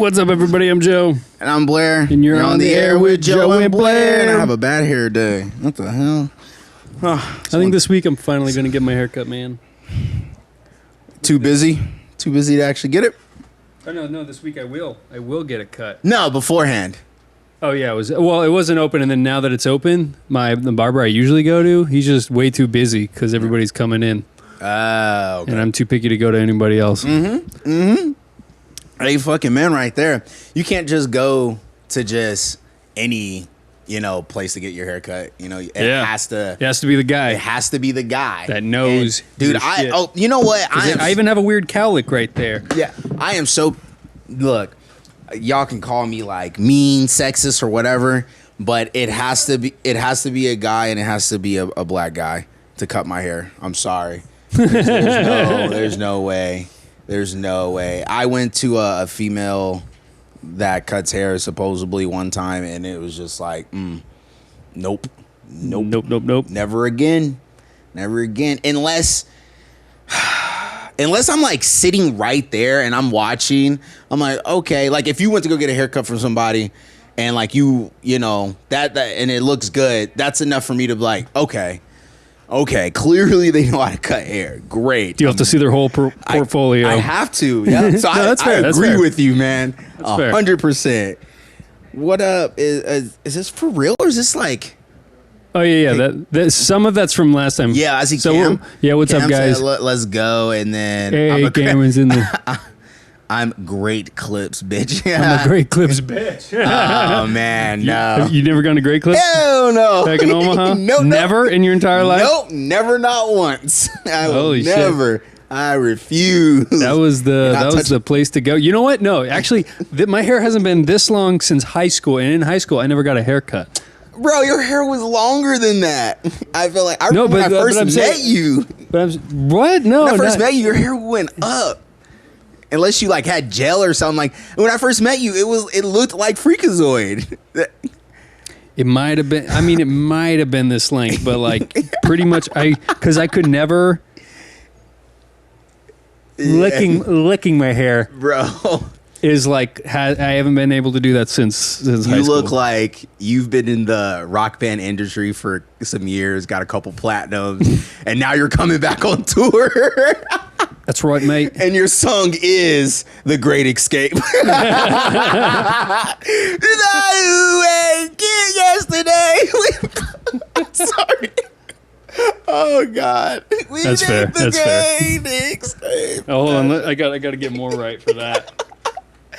What's up, everybody? I'm Joe. And I'm Blair. And you're on the air with Joe and Blair. And I have a bad hair day. What the hell? I think this week I'm finally going to get my hair cut, man. Too busy? Too busy to actually get it? Oh, no, this week I will. I will get it cut. No, beforehand. Oh, yeah. It wasn't open, and then now that it's open, the barber I usually go to, he's just way too busy because everybody's coming in. Oh, okay. And I'm too picky to go to anybody else. Hey, fucking man right there. You can't just go to just any, place to get your hair cut. It has to be the guy. It has to be the guy that knows. And, dude, you know what? I even have a weird cowlick right there. Yeah, I am so. Look, y'all can call me like mean, sexist, or whatever, but it has to be a guy, and it has to be a black guy to cut my hair. I'm sorry. There's no way. There's no way. I went to a female that cuts hair supposedly one time, and it was just like, nope. Never again. Unless I'm like sitting right there and I'm watching, I'm like, okay. Like if you went to go get a haircut from somebody and like you know, that and it looks good, that's enough for me to be like, okay, clearly they know how to cut hair. Great. You have to see their whole portfolio. I have to. Yeah. So I agree with you, man. 100%. What up? Is this for real, or is this like? Oh yeah. That some of that's from last time. Yeah, I see. So Cam. What's Cam up, guys? Said, let's go, and then hey, Cameron's in there. I'm great clips, bitch. I'm a great clips bitch. Oh man, no. You never gone to Great Clips? Hell no. Back in Omaha? No, never in your entire life? Nope, never, not once. Holy never. Shit. I refuse. That was the place to go. You know what? No, actually, my hair hasn't been this long since high school, and in high school, I never got a haircut. Bro, your hair was longer than that. I feel like I remember when I first met you. What? No, when I first met you, your hair went up. Unless you like had gel or something. Like when I first met you, it looked like Freakazoid. It might have been. I mean, it might have been this length, but like pretty much, because I could never licking my hair, bro. Is like I haven't been able to do that since high school. You look like you've been in the rock band industry for some years, got a couple platinums, and now you're coming back on tour. That's right, mate. And your song is The Great Escape. Yesterday. Sorry. Oh God. That's fair. That's fair. Escape. Oh, hold on. I got to get more right for that.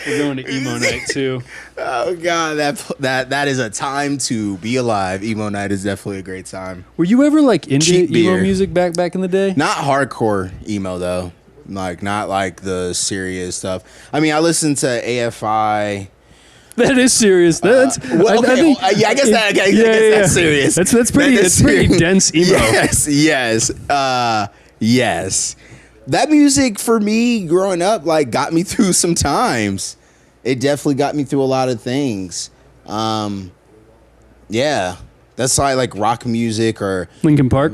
We're going to emo night too. Oh God, that is a time to be alive. Emo night is definitely a great time. Were you ever like into emo music back in the day? Not hardcore emo though. Like not like the serious stuff. I mean, I listened to AFI. That is serious. That's I guess that's serious. That's pretty dense emo. Yes. That music for me growing up like got me through some times. It definitely got me through a lot of things. Yeah. That's like rock music or Linkin Park.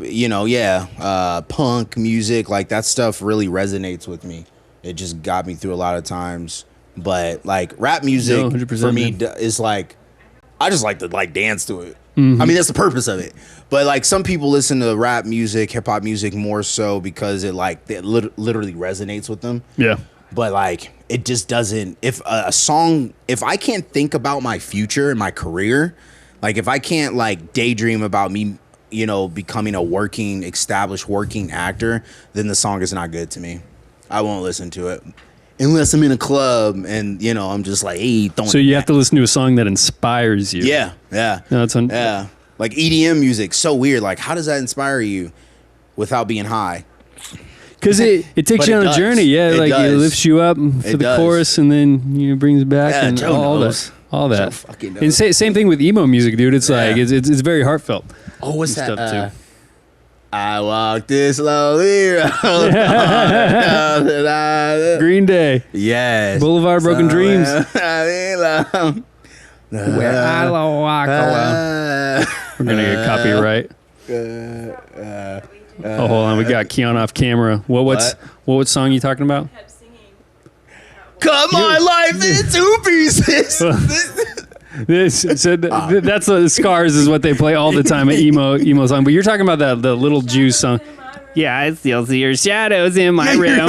Punk music, like that stuff really resonates with me. It just got me through a lot of times. But like rap music for me is like I just like to like dance to it. Mm-hmm. I mean, that's the purpose of it. But like some people listen to rap music, hip hop music more so because it literally resonates with them. Yeah. But like it just doesn't. If I can't think about my future and my career, like if I can't like daydream about me, becoming a established working actor, then the song is not good to me. I won't listen to it. Unless I'm in a club and, I'm just like, hey, don't. So you have to listen to a song that inspires you. Yeah. No, yeah. Like EDM music, so weird. Like, how does that inspire you without being high? Because it takes you on a journey. Yeah, it lifts you up for the chorus and then brings it back and all that. And same thing with emo music, dude. It's like, it's very heartfelt. Oh, what's that? Stuff too. I walk this slowly road. Green Day. Yes. Boulevard Broken Dreams. Where I walk alone. We're going to get copyright. Hold on. We got Keon off camera. What song are you talking about? cut my life into pieces. That's the Scars is what they play all the time, an emo song. But you're talking about the Little Juice song. Yeah, I still see your shadows in my room.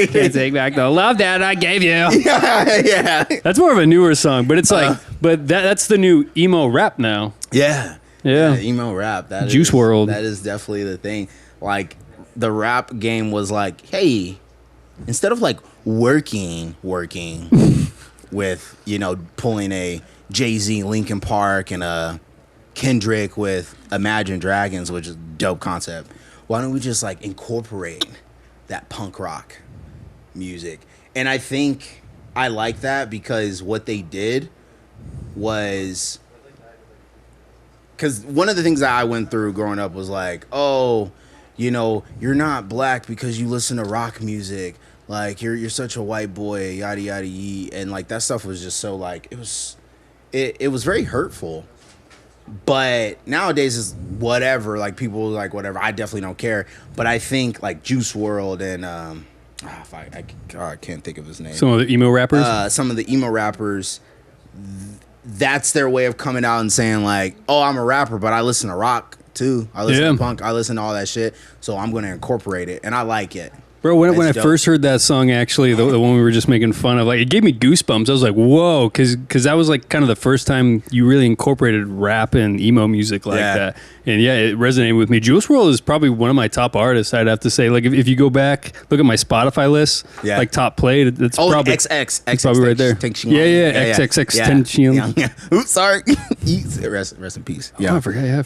Can't take back the love that I gave you. Yeah. That's more of a newer song, but it's like, but that's the new emo rap now. Yeah. Emo rap. That Juice WRLD. That is definitely the thing. Like, the rap game was like, hey, instead of like working with, you know, pulling a Jay-Z Linkin Park and a Kendrick with Imagine Dragons, which is a dope concept. Why don't we just like incorporate that punk rock music? And I think I like that because what they did was, because one of the things that I went through growing up was like, oh, you know, you're not black because you listen to rock music. Like you're such a white boy, yada yada yee. And like that stuff was just so like it was very hurtful. But nowadays is whatever, like people like whatever. I definitely don't care. But I think like Juice WRLD and I can't think of his name. Some of the emo rappers. Some of the emo rappers. That's their way of coming out and saying like, "Oh, I'm a rapper, but I listen to rock too. I listen to punk. I listen to all that shit. So I'm going to incorporate it, and I like it." Bro, when I first heard that song, actually, the one we were just making fun of, like it gave me goosebumps. I was like, whoa, because that was like kind of the first time you really incorporated rap and emo music like that. And yeah, it resonated with me. Juice WRLD is probably one of my top artists, I'd have to say. Like if you go back, look at my Spotify list, like top played, it's probably XX probably right there. XXX. Yeah. Oops, sorry. Rest in peace. Yeah, I forgot.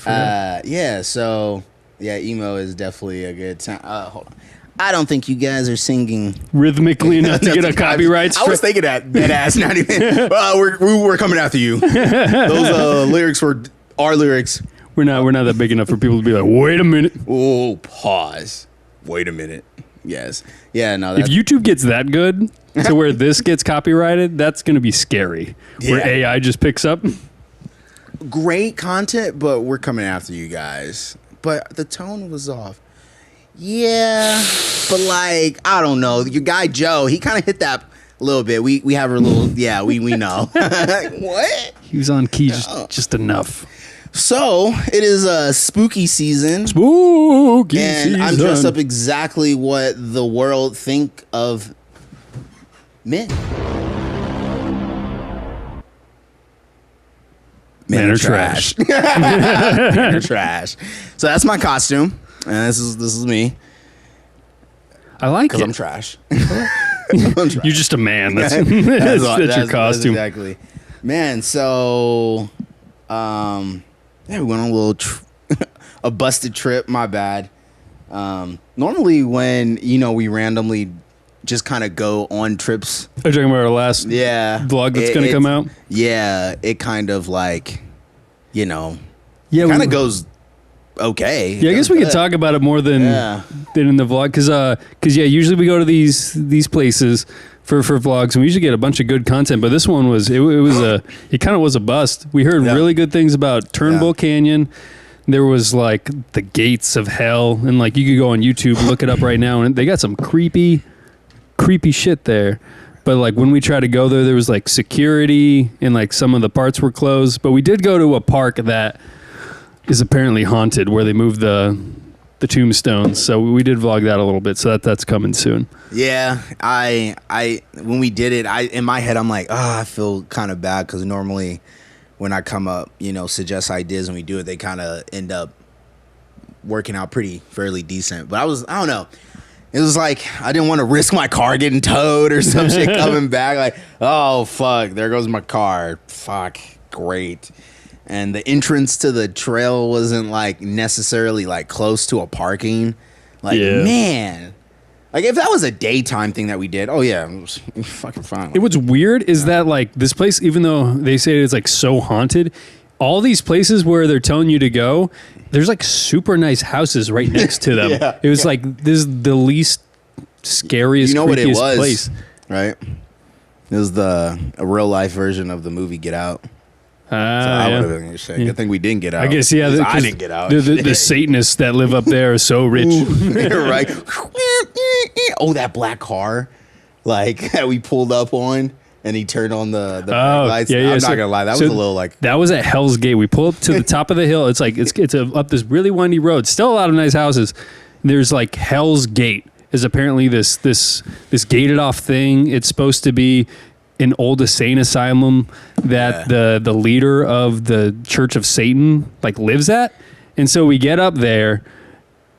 So emo is definitely a good time. Hold on. I don't think you guys are singing rhythmically enough to get a copyright strike. I was thinking that ass. Not even. We're coming after you. Those lyrics were our lyrics. We're not that big enough for people to be like, wait a minute. Oh, pause. Wait a minute. Yes. Yeah. No. If YouTube gets that good to where this gets copyrighted, that's going to be scary. Where AI just picks up. Great content, but we're coming after you guys. But the tone was off. Yeah, but like I don't know, your guy Joe, he kind of hit that a little bit. We have a little, we know. What? He was on key just enough. So it is a spooky season. Spooky season. I'm dressed up exactly what the world think of men. Men are trash. Men are trash. So that's my costume. And this is me. I like it. Because I'm trash. You're just a man. That's your costume. That's exactly. Man, so we went on a little a busted trip. My bad. Normally when, we randomly just kind of go on trips. Are you talking about our last vlog that's going to come out? Yeah, it kind of like, it kind of goes okay. Yeah, I guess we could talk about it more than in the vlog because usually we go to these places for vlogs and we usually get a bunch of good content, but this one was it kind of was a bust. We heard really good things about Turnbull Canyon. There was like the gates of hell, and like you could go on YouTube, look it up right now, and they got some creepy shit there. But like when we tried to go there was like security and like some of the parts were closed, but we did go to a park that is apparently haunted where they moved the tombstones. So we did vlog that a little bit. So that's coming soon. Yeah. I when we did it, in my head, I'm like, I feel kind of bad. Cause normally when I come up, suggest ideas and we do it, they kind of end up working out fairly decent. But I don't know. It was like, I didn't want to risk my car getting towed or some shit coming back. Like, oh fuck, there goes my car. Fuck. Great. And the entrance to the trail wasn't like necessarily like close to a parking. Like, man, like if that was a daytime thing that we did, it was fucking fine. What's weird is that like this place, even though they say it's like so haunted, all these places where they're telling you to go, there's like super nice houses right next to them. It was like this is the least scariest, what it was, place. Right? It was a real life version of the movie Get Out. So I would have been saying, good thing we didn't get out. I guess, I didn't get out. The Satanists that live up there are so rich. Right. Oh, that black car. like that we pulled up on, and he turned on the lights. Yeah, I'm not gonna lie, that was a little like that was at Hell's Gate. We pull up to the top of the hill. It's like it's up this really windy road. Still a lot of nice houses. There's like Hell's Gate is apparently this gated off thing. It's supposed to be an old insane asylum that the leader of the Church of Satan like lives at. And so we get up there,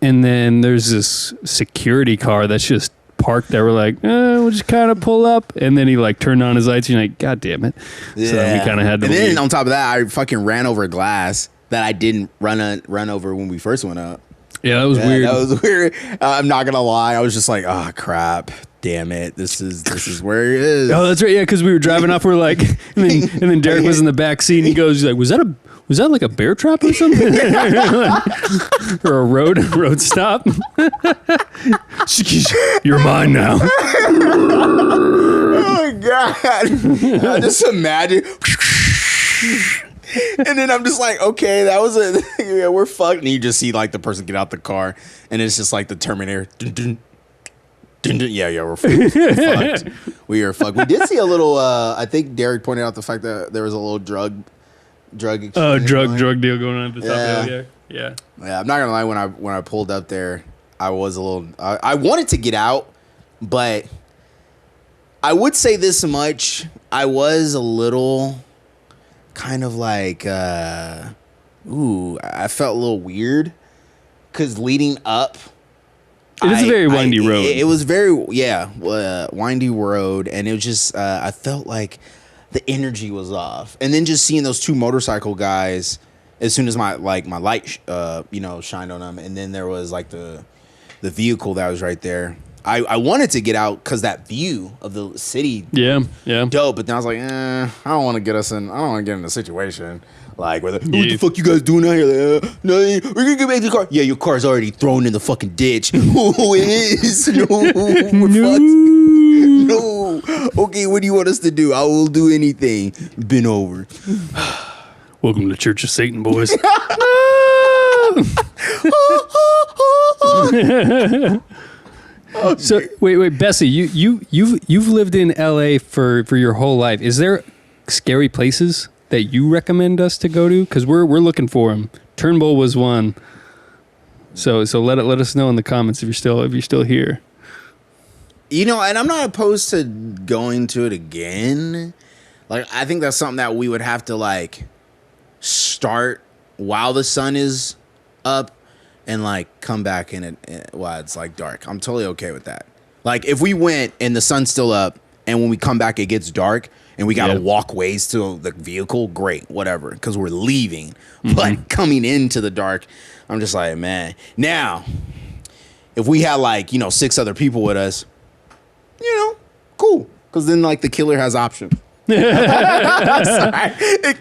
and then there's this security car that's just parked there. We're like, we'll just kind of pull up. And then he like turned on his lights, and you're like, God damn it. Yeah. So then we kind of had to And then leave. on top of that, I fucking ran over a glass that I didn't run over when we first went up. Yeah, that was weird. That was weird. I'm not gonna lie. I was just like, oh crap, damn it. This is where it is. Oh, that's right. Yeah, because we were driving off. We're like, and then Derek was in the back seat, and he goes, he's like, was that like a bear trap or something? Or a road stop? You're mine now. Oh my God. I just imagine. And then I'm just like, okay, that was it. Yeah, we're fucked. And you just see like the person get out the car, and it's just like the Terminator. Dun, dun, dun, dun. Yeah, we're fucked. We are fucked. We did see a little. I think Derek pointed out the fact that there was a little drug. Drug deal going on at the top of the hill. Yeah. I'm not gonna lie. When I pulled up there, I was a little. I wanted to get out, but I would say this much: I was a little. Kind of like, I felt a little weird because leading up, it is a very windy road. It was very, windy road, and it was just, I felt like the energy was off, and then just seeing those two motorcycle guys, as soon as my light, shined on them, and then there was like the vehicle that was right there. I wanted to get out because that view of the city, dope. But then I was like, I don't want to get in a situation like what the fuck you guys doing out here? Like, no, we're gonna get back to the car. Yeah, your car's already thrown in the fucking ditch. Oh, it is. No, we're fucked. No. Okay, what do you want us to do? I will do anything. Been over. Welcome to Church of Satan, boys. So wait, Bessie, you've lived in LA for your whole life. Is there scary places that you recommend us to go to? Because we're looking for them. Turnbull was one. So let us know in the comments if you're still here. And I'm not opposed to going to it again. Like, I think that's something that we would have to like start while the sun is up. And like come back in it while it's like dark. I'm totally okay with that. Like if we went and the sun's still up, and when we come back it gets dark, and we gotta walk ways to the vehicle, great, whatever, because we're leaving. Mm-hmm. But coming into the dark, I'm just like, man. Now, if we had like 6 other people with us, cool, because then like the killer has options. As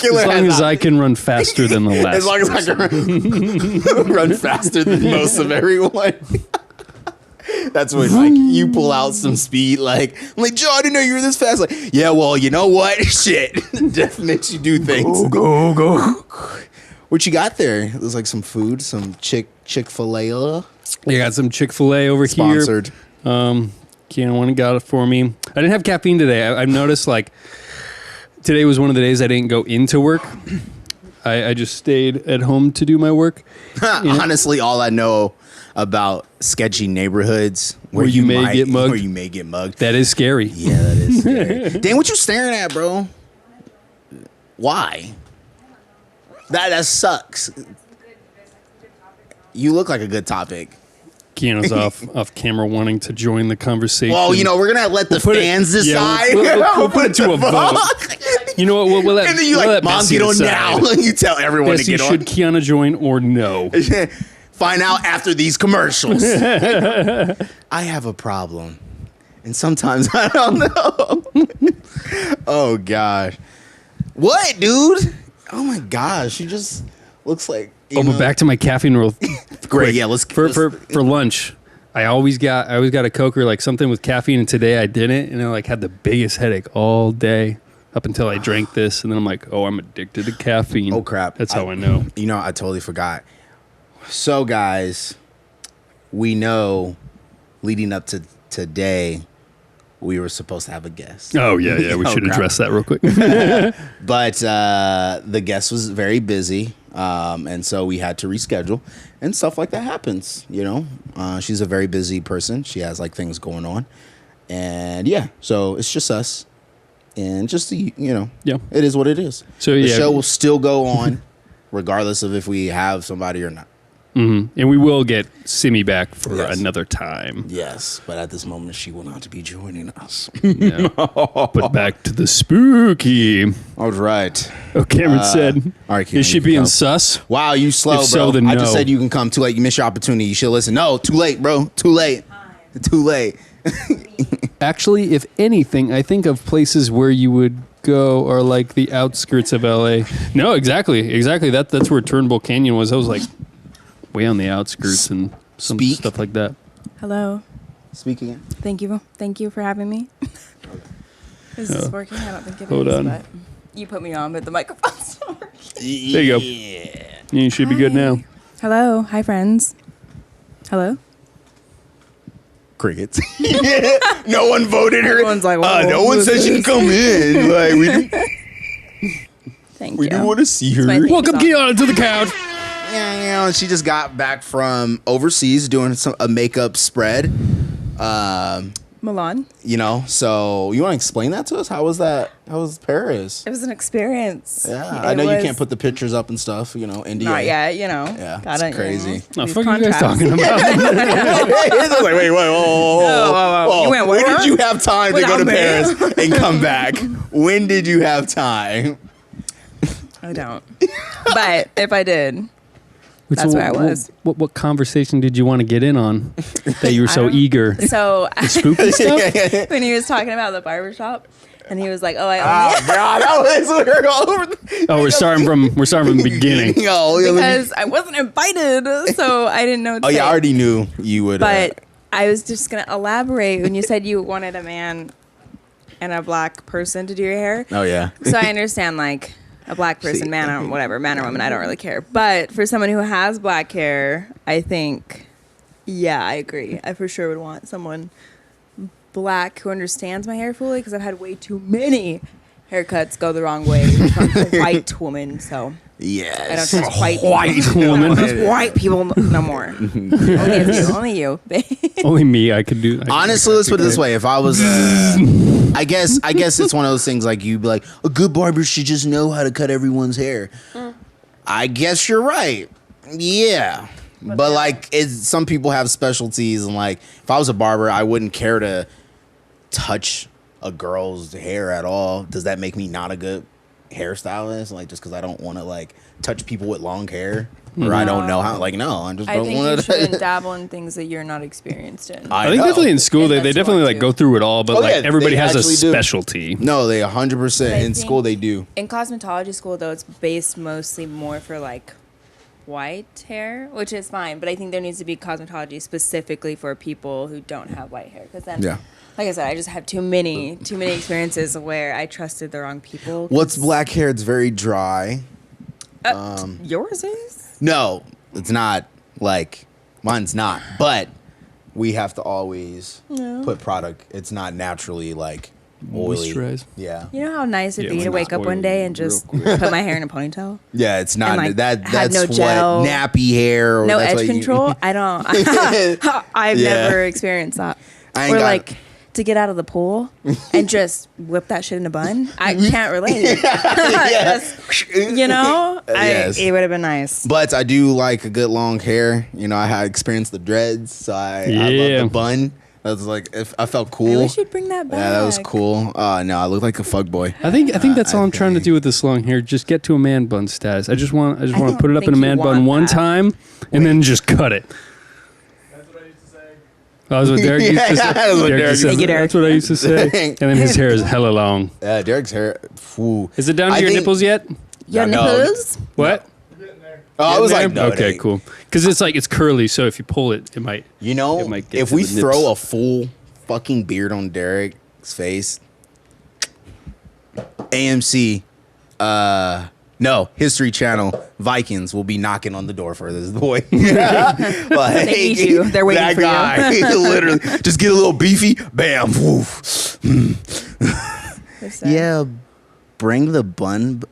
long as I can run faster than the last. As long as I can run faster than most of everyone. That's when like you pull out some speed. Like, I'm like, Joe, I didn't know you were this fast. Like, yeah, well, you know what? Shit, death makes you do things. Go. What you got there? There's like some food, some Chick-fil-A. You got some Chick-fil-A over Sponsored. Here. Keanu went and got it for me. I didn't have caffeine today. I've noticed like. Today was one of the days I didn't go into work. I just stayed at home to do my work. Honestly, all I know about sketchy neighborhoods where you may get mugged. Where you may get mugged. That is scary. Yeah, that is scary. Dang, what you staring at, bro? Why? That sucks. You look like a good topic. Keanu's off camera wanting to join the conversation. Well, we're going to let the fans decide. We'll put it to a vote. You know what? We'll let, and then you we'll like, Mom, get on now. You tell everyone Bessie, to get on. Should Keanu join or no? Find out after these commercials. I have a problem. And sometimes I don't know. Oh, gosh. What, dude? Oh, my gosh. She just looks like... but back to my caffeine rule. Great, yeah. Let's for lunch. I always got a Coke or like something with caffeine, and today I didn't, and I like had the biggest headache all day up until I drank this, and then I'm like, oh, I'm addicted to caffeine. Oh crap! That's how I know. I totally forgot. So guys, we know leading up to today, we were supposed to have a guest. Oh, yeah. We should address that real quick. But the guest was very busy, and so we had to reschedule, and stuff like that happens, you know. She's a very busy person. She has, like, things going on. And, yeah, so it's just us. And just, you know, it is what it is. So the show will still go on, regardless of if we have somebody or not. Mm-hmm. And we will get Simi back for another time. Yes, but at this moment, she will not be joining us. No. But back to the spooky. All right. Oh, Cameron said, all right, Cameron, is she being sus? Wow, you slow, if bro. So, then no. I just said you can come. Too late. You missed your opportunity. You should listen. No, too late, bro. Too late. Too late. Actually, if anything, I think of places where you would go are like the outskirts of LA. No, exactly. That's where Turnbull Canyon was. I was like way on the outskirts and some stuff like that. Hello. Speak again. Thank you for having me. Is this working? I don't think it Hold is. On. But you put me on, but the microphone's not working. There you go. You should be good now. Hello. Hi, friends. Hello. Crickets. No one voted her. Everyone's like, no one said she can come in. Like Thank we you. do want to see her. Welcome, Kiana, to the couch. Yeah, you know, she just got back from overseas doing a makeup spread. Milan. You know, so you want to explain that to us? How was that? How was Paris? It was an experience. Yeah, I know you can't put the pictures up and stuff. You know, India. Not yet. You know. Yeah, it's crazy. No, fuck are you guys talking about? I was like, wait, whoa. You went, when did you have time to go to Paris and come back? When did you have time? I don't. But if I did. That's where I was. What conversation did you want to get in on that you were so eager? So the spooky stuff? When he was talking about the barbershop, and he was like, "Oh, God, that was we're all over. We're starting from the beginning. Because I wasn't invited, so I didn't know. I already knew you would. But I was just gonna elaborate when you said you wanted a man and a black person to do your hair. Oh yeah. So I understand like. A black person, man or whatever, man or woman, I don't really care. But for someone who has black hair, I think, yeah, I agree. I for sure would want someone black who understands my hair fully because I've had way too many haircuts go the wrong way from a white woman. So yes, I don't trust white woman. I don't trust white people no more. Only you. Only me. I could do. Honestly, let's put it this way: if I was, I guess it's one of those things like you'd be like, a good barber should just know how to cut everyone's hair. I guess you're right. Yeah. But like, some people have specialties, and like, if I was a barber, I wouldn't care to touch a girl's hair at all. Does that make me not a good hairstylist? Like, just because I don't want to like touch people with long hair, or I don't know how. Like, no, I just don't want to. I think you shouldn't dabble in things that you're not experienced in. I think definitely in school they definitely like go through it all, but like everybody has a specialty. No, they 100% in school they do. In cosmetology school though, it's based mostly more for like white hair, which is fine, but I think there needs to be cosmetology specifically for people who don't have white hair, because then like I said, I just have too many experiences where I trusted the wrong people. What's black hair? It's very dry. Yours is? No, it's not. Like, mine's not. But we have to always put product. It's not naturally like oily. Moisturize. Yeah. You know how nice it'd be to wake up one day and just put my hair in a ponytail? Yeah, it's not. And, like, that's no what gel, nappy hair. Or no that's edge control. I don't. I've never experienced that. Or like to get out of the pool and just whip that shit in a bun. I can't relate. You know, it would have been nice. But I do like a good long hair. You know, I had experienced the dreads, so I love the bun. I was like, I felt cool. I wish you'd bring that back. Yeah, that was cool. No, I look like a fuck boy. I think that's all I'm trying to do with this long hair. Just get to a man bun status. I just want to put it up in a man bun one time and then just cut it. That was what Derek used to say. That's what I used to say. And then his hair is hella long. Yeah, Derek's hair. Phew. Is it down to your nipples yet? Your nipples? What? Oh, I was like, no, okay, cool. Because it's curly, so if you pull it, it might. You know, it might get if we throw a full fucking beard on Derek's face, AMC, no, History Channel, Vikings will be knocking on the door for this boy. Like, they need you. They're waiting for you. That guy, literally, just get a little beefy, bam, woof. Yeah, bring the bun.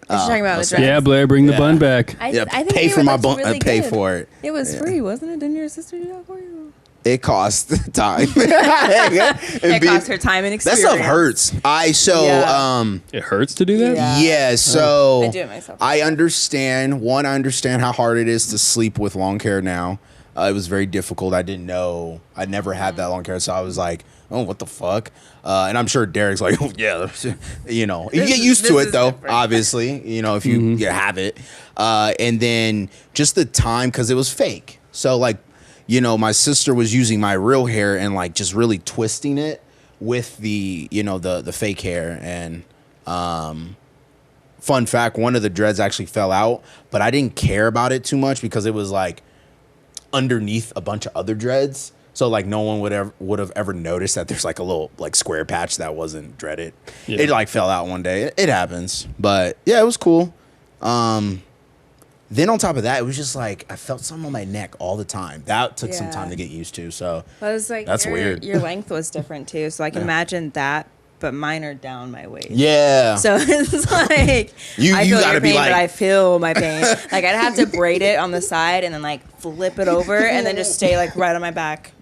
Talking about the dreads. Yeah, Blair, bring the bun back. I think pay for my bun. really pay good. for it. It was free, wasn't it? Didn't your sister do that for you? It costs time. It costs her time and That experience. stuff hurts. It hurts to do that? Yeah, so I do it myself. I understand how hard it is to sleep with long hair now. It was very difficult. I didn't know. I never had that long hair, so I was like, oh, what the fuck? And I'm sure Derek's like, oh, yeah, you know. You get used to it, though, different. Obviously, you know, if you have it. And then just the time, because it was fake. So, like, you know, my sister was using my real hair and, like, just really twisting it with the, you know, the fake hair. And fun fact, one of the dreads actually fell out, but I didn't care about it too much because it was, like, underneath a bunch of other dreads. So like no one would have ever noticed that there's like a little like square patch that wasn't dreaded. Yeah. It like fell out one day. It happens. But yeah, it was cool. Then on top of that, it was just like I felt something on my neck all the time. That took some time to get used to. So well, it was like that's weird. Your length was different too. So I can imagine that, but mine are down my waist. Yeah. So it's like I feel your pain, but I feel my pain. Like I'd have to braid it on the side and then like flip it over and then just stay like right on my back.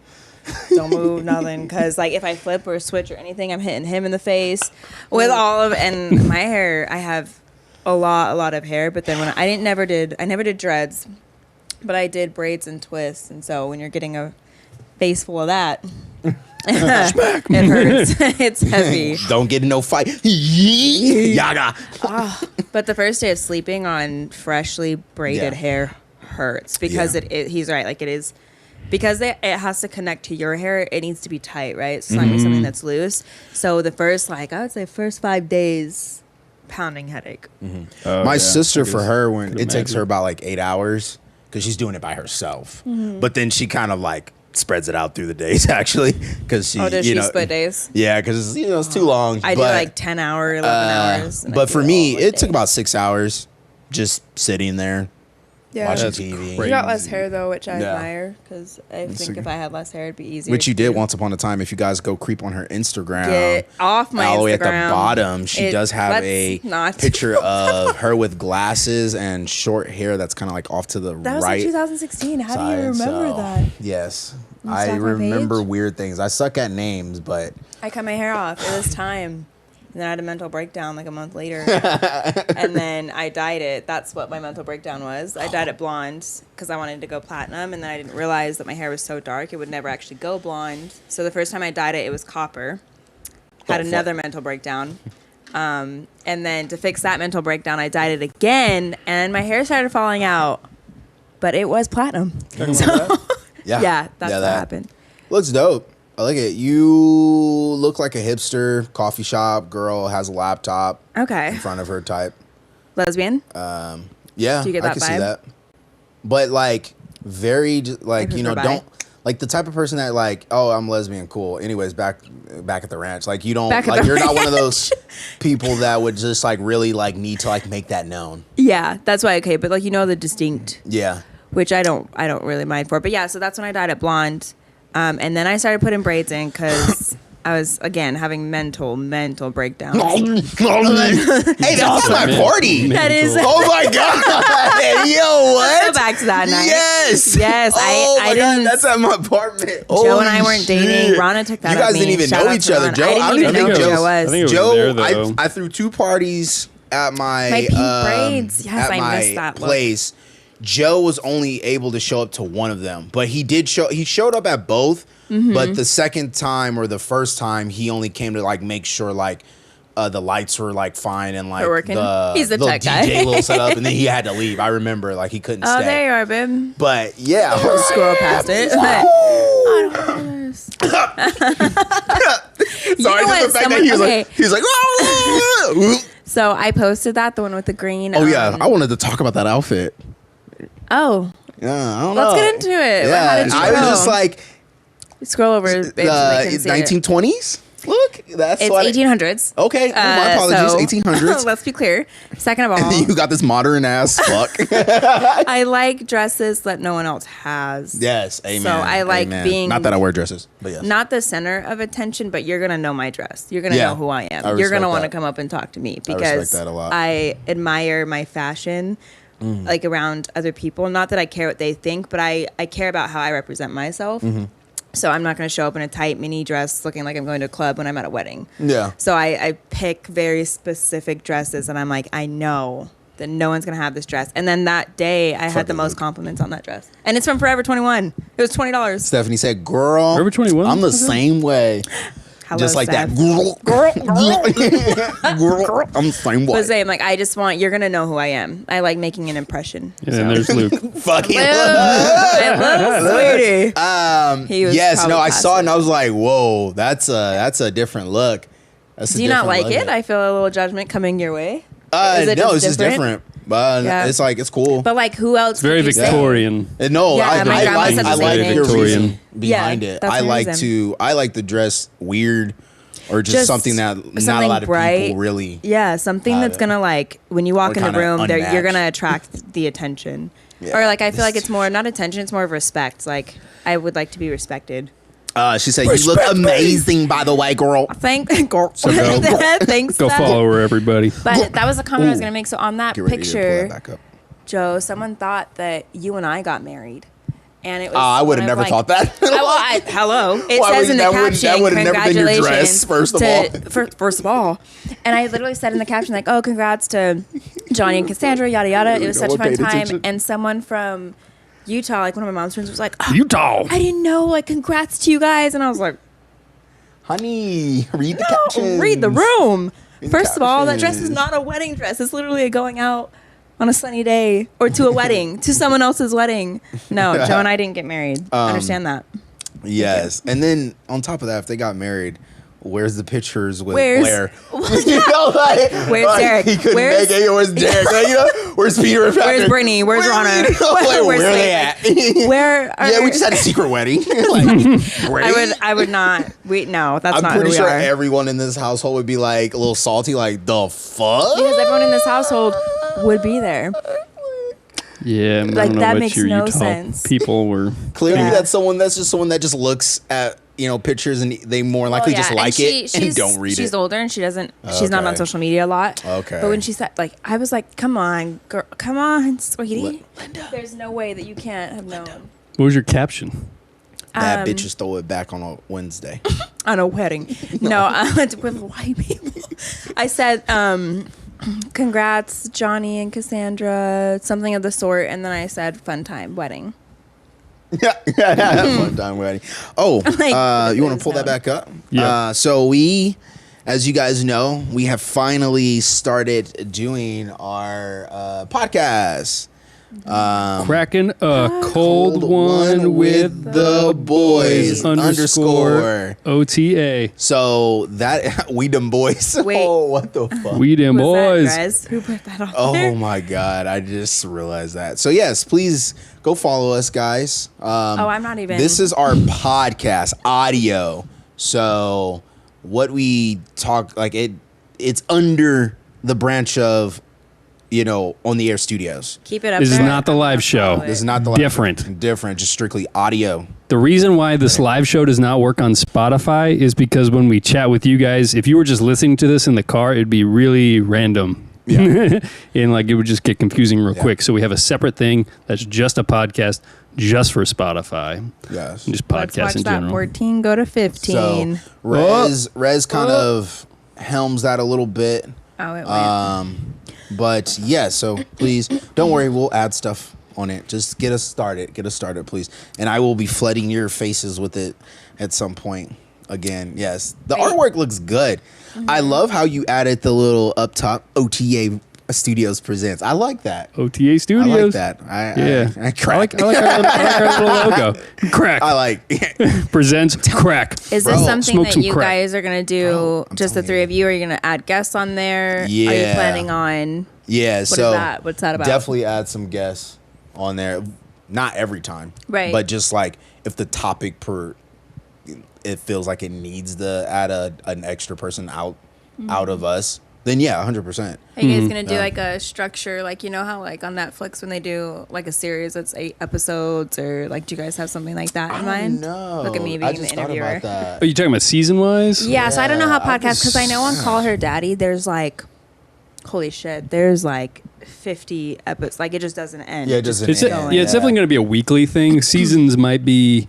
Don't move, nothing. Because like if I flip or switch or anything, I'm hitting him in the face with all of. And my hair, I have a lot of hair. But then when I never did dreads, but I did braids and twists. And so when you're getting a face full of that. It hurts. It's heavy. Don't get in no fight. Yaga. But the first day of sleeping on freshly braided hair hurts because he's right. Like it is because it has to connect to your hair. It needs to be tight, right? It's not gonna be something that's loose. So the first, like I would say, first 5 days, pounding headache. My sister, for her, when it takes her about like 8 hours because she's doing it by herself. But then she kind of like spreads it out through the days actually because she does she split days? Yeah, because it's too long. I do like 10 hour 11 hours but for me it took about 6 hours just sitting there watching TV. You got less hair though, which I admire because I think if I had less hair it'd be easier. Which you did once upon a time. If you guys go creep on her Instagram, get off my all the way at the Instagram. bottom, she does have a picture of her with glasses and short hair that's kind of like off to the that was right. Like 2016. How do you remember that? Yes, I remember weird things. I suck at names, but I cut my hair off. It was time. And then I had a mental breakdown like a month later. And then I dyed it. That's what my mental breakdown was. I dyed it blonde because I wanted to go platinum. And then I didn't realize that my hair was so dark, it would never actually go blonde. So the first time I dyed it, it was copper. Had another mental breakdown. And then to fix that mental breakdown, I dyed it again. And my hair started falling out. But it was platinum. So, yeah, that's what happened. Looks dope. I like it. You look like a hipster coffee shop girl, has a laptop in front of her type. Lesbian? Yeah, do you get that I can vibe? see that. But like very like, you know, don't like the type of person that like, oh, I'm lesbian, cool. Anyways, back at the ranch. Like you don't like you're not one of those people that would just like really like need to like make that known. Yeah, that's why but like you know the distinct. Yeah. Which I don't really mind for. But yeah, so that's when I dyed it blonde. And then I started putting braids in because I was, again, having mental breakdowns. Hey, that's my party. That is. Oh, my God. Yo, what? Let's go back to that night. Yes. Oh, my God. That's at my apartment. Joe and I weren't dating. Rana took that. You guys didn't even know each other. Joe, I don't even know who Joe was. I think it was Joe, I threw 2 parties at my pink braids. Yes, I missed that place. Joe was only able to show up to one of them, but he showed up at both. But the second time or the first time, he only came to like make sure like the lights were like fine and like he's the tech DJ guy. little setup, and then he had to leave. I remember like he couldn't stay. Oh, there you are, babe. But yeah, scroll past it. I don't know this. Sorry, just the fact that he was like, oh. So I posted that, the one with the green. Oh yeah, I wanted to talk about that outfit. Oh. Yeah, I don't know. Let's get into it. Yeah, How did you I was just like, scroll over. the 1920s look. That's it's 1800s. Okay, my apologies. 1800s. Let's be clear. Second of all, you got this modern ass fuck. I like dresses that no one else has. Yes, amen. So I like being not that I wear dresses, but yes, not the center of attention, but you're gonna know my dress. You're gonna know who I am. You're gonna want to come up and talk to me because I admire my fashion. Like around other people. Not that I care what they think, but I care about how I represent myself. So I'm not going to show up in a tight mini dress looking like I'm going to a club when I'm at a wedding. Yeah. So I pick very specific dresses, and I'm like, I know that no one's going to have this dress. And then that day, I had the most compliments on that dress. And it's from Forever 21. It was $20. Stephanie said, girl, Forever 21? I'm the same way. Hello, just like Steph. that. Girl. I'm the same way. But same, like, I just want, you're going to know who I am. I like making an impression. And then there's Luke. Fucking sweetie. Yes, no, I saw it and I was like, whoa, that's a different look. Do you not like it? I feel a little judgment coming your way. No, it's just different. But it's like, it's cool. But like, who else? It's very Victorian. No, yeah, I like your reason behind it. I like the dress weird or just something that not a lot of people really. Yeah, something that's gonna like when you walk in the room, you're gonna attract the attention. Yeah. Or like I feel like it's more not attention, it's more of respect. Like I would like to be respected. She said, "You look amazing, by the way, girl." Thanks. So Thanks. Go follow her, everybody. But that was the comment I was gonna make. So on that picture, Joe, someone thought that you and I got married, and it was. I would have never thought that. Hello, it says in the caption, that would have never been your dress. First of all, first of all, and I literally said in the caption like, "Oh, congrats to Johnny and Cassandra, yada yada." It was such a fun time, and someone from Utah, like one of my mom's friends, was like, oh, Utah. I didn't know. Like, congrats to you guys, and I was like, honey, read the captions. Read the room. First of all, that dress is not a wedding dress. It's literally a going out on a sunny day or to a wedding, to someone else's wedding. No, Joe and I didn't get married. Understand that. Yes. And then on top of that, if they got married, where's the pictures with Blair? Where's Derek? He couldn't make it. Where's Derek? Where's Peter and Patrick? Where's Brittany? Where's Ronna? Where are they at? We just had a secret wedding. I would not. No, that's not who we are. I'm pretty sure everyone in this household would be like a little salty, like, the fuck? Because everyone in this household would be there. Yeah, like that makes no sense. People were clearly that's just someone that just looks at pictures and they more likely just like it and don't read it. She's older and she doesn't. She's not on social media a lot. Okay. But when she said, like, I was like, come on, girl, come on, sweetie. Linda. There's no way that you can't have known. What was your caption? Bad bitches throw it back on a Wednesday. On a wedding. No, I went with white people. I said, congrats, Johnny and Cassandra, something of the sort, and then I said, fun time, wedding. Fun time wedding. Oh, you want to pull that back up? Yeah. So we, as you guys know, we have finally started doing our podcast. Cracking a cold one with the boys _ OTA. So that we them boys. Wait. Oh, what the fuck? We them boys. Guys? Who put that on there? Oh my god, I just realized that. So yes, please go follow us, guys. I'm not even. This is our podcast audio. So what we talk like it's under the branch of on the air studios. Keep it up. This is not the live show. This is not the different, just strictly audio. The reason why this live show does not work on Spotify is because when we chat with you guys, if you were just listening to this in the car, it'd be really random. Yeah. And like it would just get confusing real quick. So we have a separate thing that's just a podcast just for Spotify. Yes. And just podcasts in general. 14 go to 15. So Rez kind of helms that a little bit. Oh, it went. But yeah, so please don't worry, we'll add stuff on it. Just get us started, please. And I will be flooding your faces with it at some point again. Yes, the artwork looks good. Mm-hmm. I love how you added the little up top OTA Studios presents. I like that. OTA Studios. I like that. I crack. I like our little logo. Crack. I like presents crack. Is this something that you guys are gonna do? Just the three of you? Are you gonna add guests on there? Yeah. Are you planning on? Yeah. What is that? What's that about? Definitely add some guests on there. Not every time, right? But just like if the topic it feels like it needs to add an extra person out of us, then yeah, 100%. Are you guys gonna do like a structure, like you know how like on Netflix when they do like a series that's 8 episodes, or like do you guys have something like that in mind? No, Look at me being the interviewer. Are you talking about season wise? Yeah, so I don't know how podcasts, because I know on Call Her Daddy there's like, holy shit, there's like 50 episodes, like it just doesn't end. Yeah, it doesn't it's end. it's definitely going to be a weekly thing. Seasons might be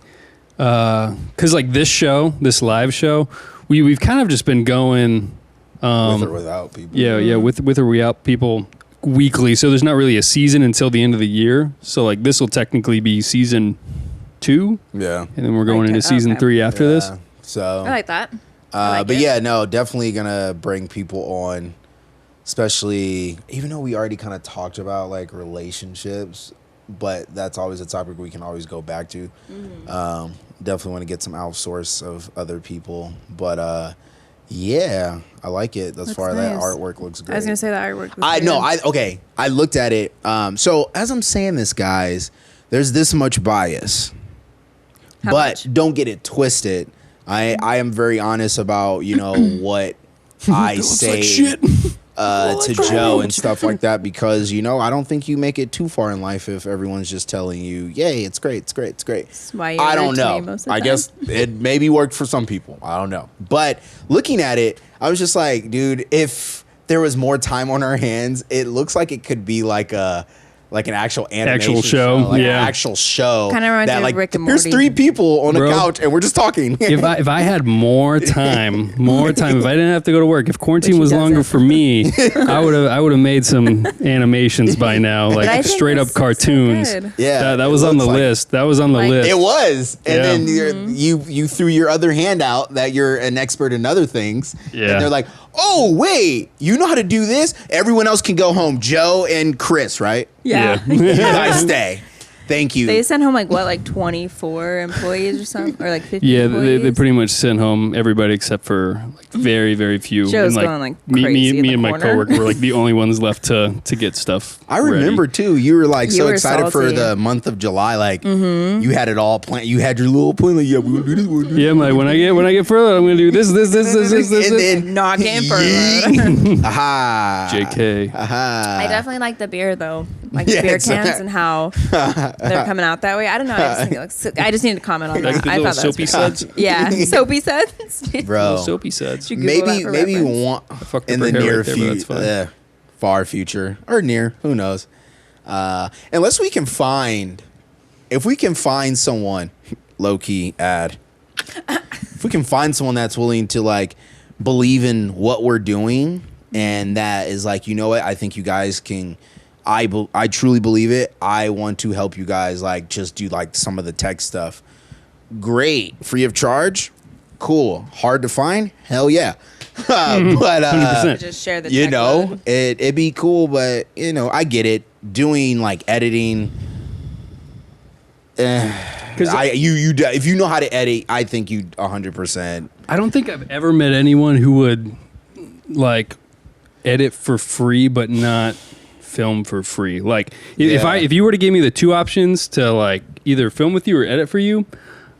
because like this live show, we've kind of just been going with or without people. Yeah, with or without people weekly. So there's not really a season until the end of the year. So like this will technically be season 2. Yeah, and then we're going into season 3 after this. So I like that. But yeah, no, definitely gonna bring people on. Especially, even though we already kind of talked about like relationships, but that's always a topic we can always go back to. Definitely want to get some outsource of other people, but yeah, I like it. As far as that artwork looks great. I was gonna say that artwork. I looked at it. So as I'm saying this, guys, there's this much bias, but don't get it twisted. I am very honest about what I say. To Joe and stuff like that, because I don't think you make it too far in life if everyone's just telling you, yay, it's great, it's great, it's great. That's why I don't know. I guess it maybe worked for some people. I don't know. But looking at it, I was just like, dude, if there was more time on our hands, it looks like it could be like an actual animation show. Like an actual show. Kind of reminds me of Rick and Here's Morty. 3 people on a couch and we're just talking. If I had more time, if I didn't have to go to work, if quarantine was longer for me, I would have made some animations by now, like straight up cartoons. So yeah, that was on the list. That was on the list. It was, and then you threw your other hand out that you're an expert in other things. Yeah, and they're like, oh wait, you know how to do this? Everyone else can go home. Joe and Chris, right? Yeah. You guys stay. Thank you. They sent home like 24 employees or something, or like 50 Yeah, employees? they pretty much sent home everybody except for like very, very few. Joe's and, going crazy me and my corner. coworker were like the only ones left to get stuff. I remember too. You were like so excited for salty. the month of July. Like you had it all planned. You had your little plan. Like, yeah, we're gonna do this. We're gonna do this. Yeah, I'm like when I get furloughed, I'm gonna do this. And then Not getting furloughed. Aha. JK. Aha. I definitely like the beer though, like the beer cans and how they're coming out that way. I don't know. I just need to comment on Like that. the I little thought that was soapy pretty suds? cool. Yeah, soapy suds. Bro. Little soapy suds. Maybe one fucked in up the her hair near right there, but that's fine. far future or near, who knows? Unless we can find, if we can find someone, low key ad, if we can find someone that's willing to like believe in what we're doing and that is like, you know what, I think you guys can. I truly believe it. I want to help you guys like just do like some of the tech stuff. Great, free of charge. Cool. Hard to find? Hell yeah. But 100%. Just share the tech load. it'd be cool, but I get it. Doing like editing. Because if you know how to edit, I think you 100%. I don't think I've ever met anyone who would like edit for free but not film for free. Like if you were to give me the 2 options to like either film with you or edit for you,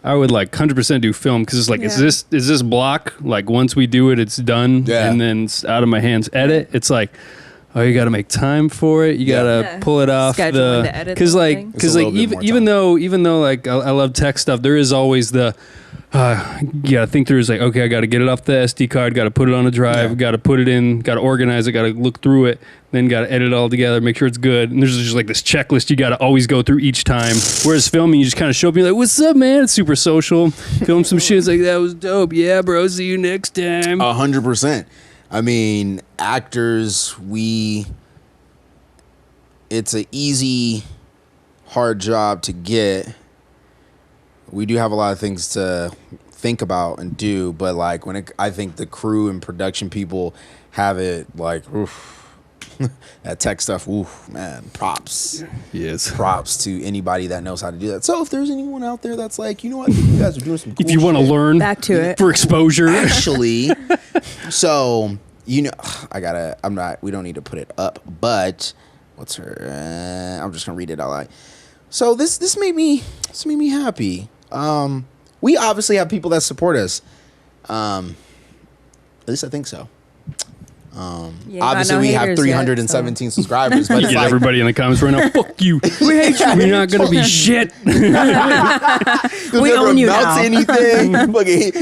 I would like 100% do film, because it's like is this block like once we do it it's done and then it's out of my hands. Edit, it's like, oh, you got to make time for it. You got to pull it off because even though like I love tech stuff, there is always the you got to think through. Is like, okay, I got to get it off the SD card, got to put it on a drive, got to put it in, got to organize it, got to look through it, then got to edit it all together, make sure it's good. And there's just like this checklist you got to always go through each time. Whereas filming, you just kind of show up and you're like, what's up, man? It's super social. Film some shit. It's like, that was dope. Yeah, bro. See you next time. 100%. I mean, actors, it's an easy, hard job to get. We do have a lot of things to think about and do, but like I think the crew and production people have it like, oof, that tech stuff, oof, man, props. Yes. Props to anybody that knows how to do that. So if there's anyone out there that's like, you know what, I think you guys are doing some cool if you want to learn back to it for exposure. Actually, so, we don't need to put it up, but what's her, I'm just going to read it out loud. So this made me happy. we obviously have people that support us. At least I think so. Obviously, we have 317 subscribers. But you get everybody in the comments right now. Fuck you. We hate you. We're not gonna be shit. We own you now. Anything.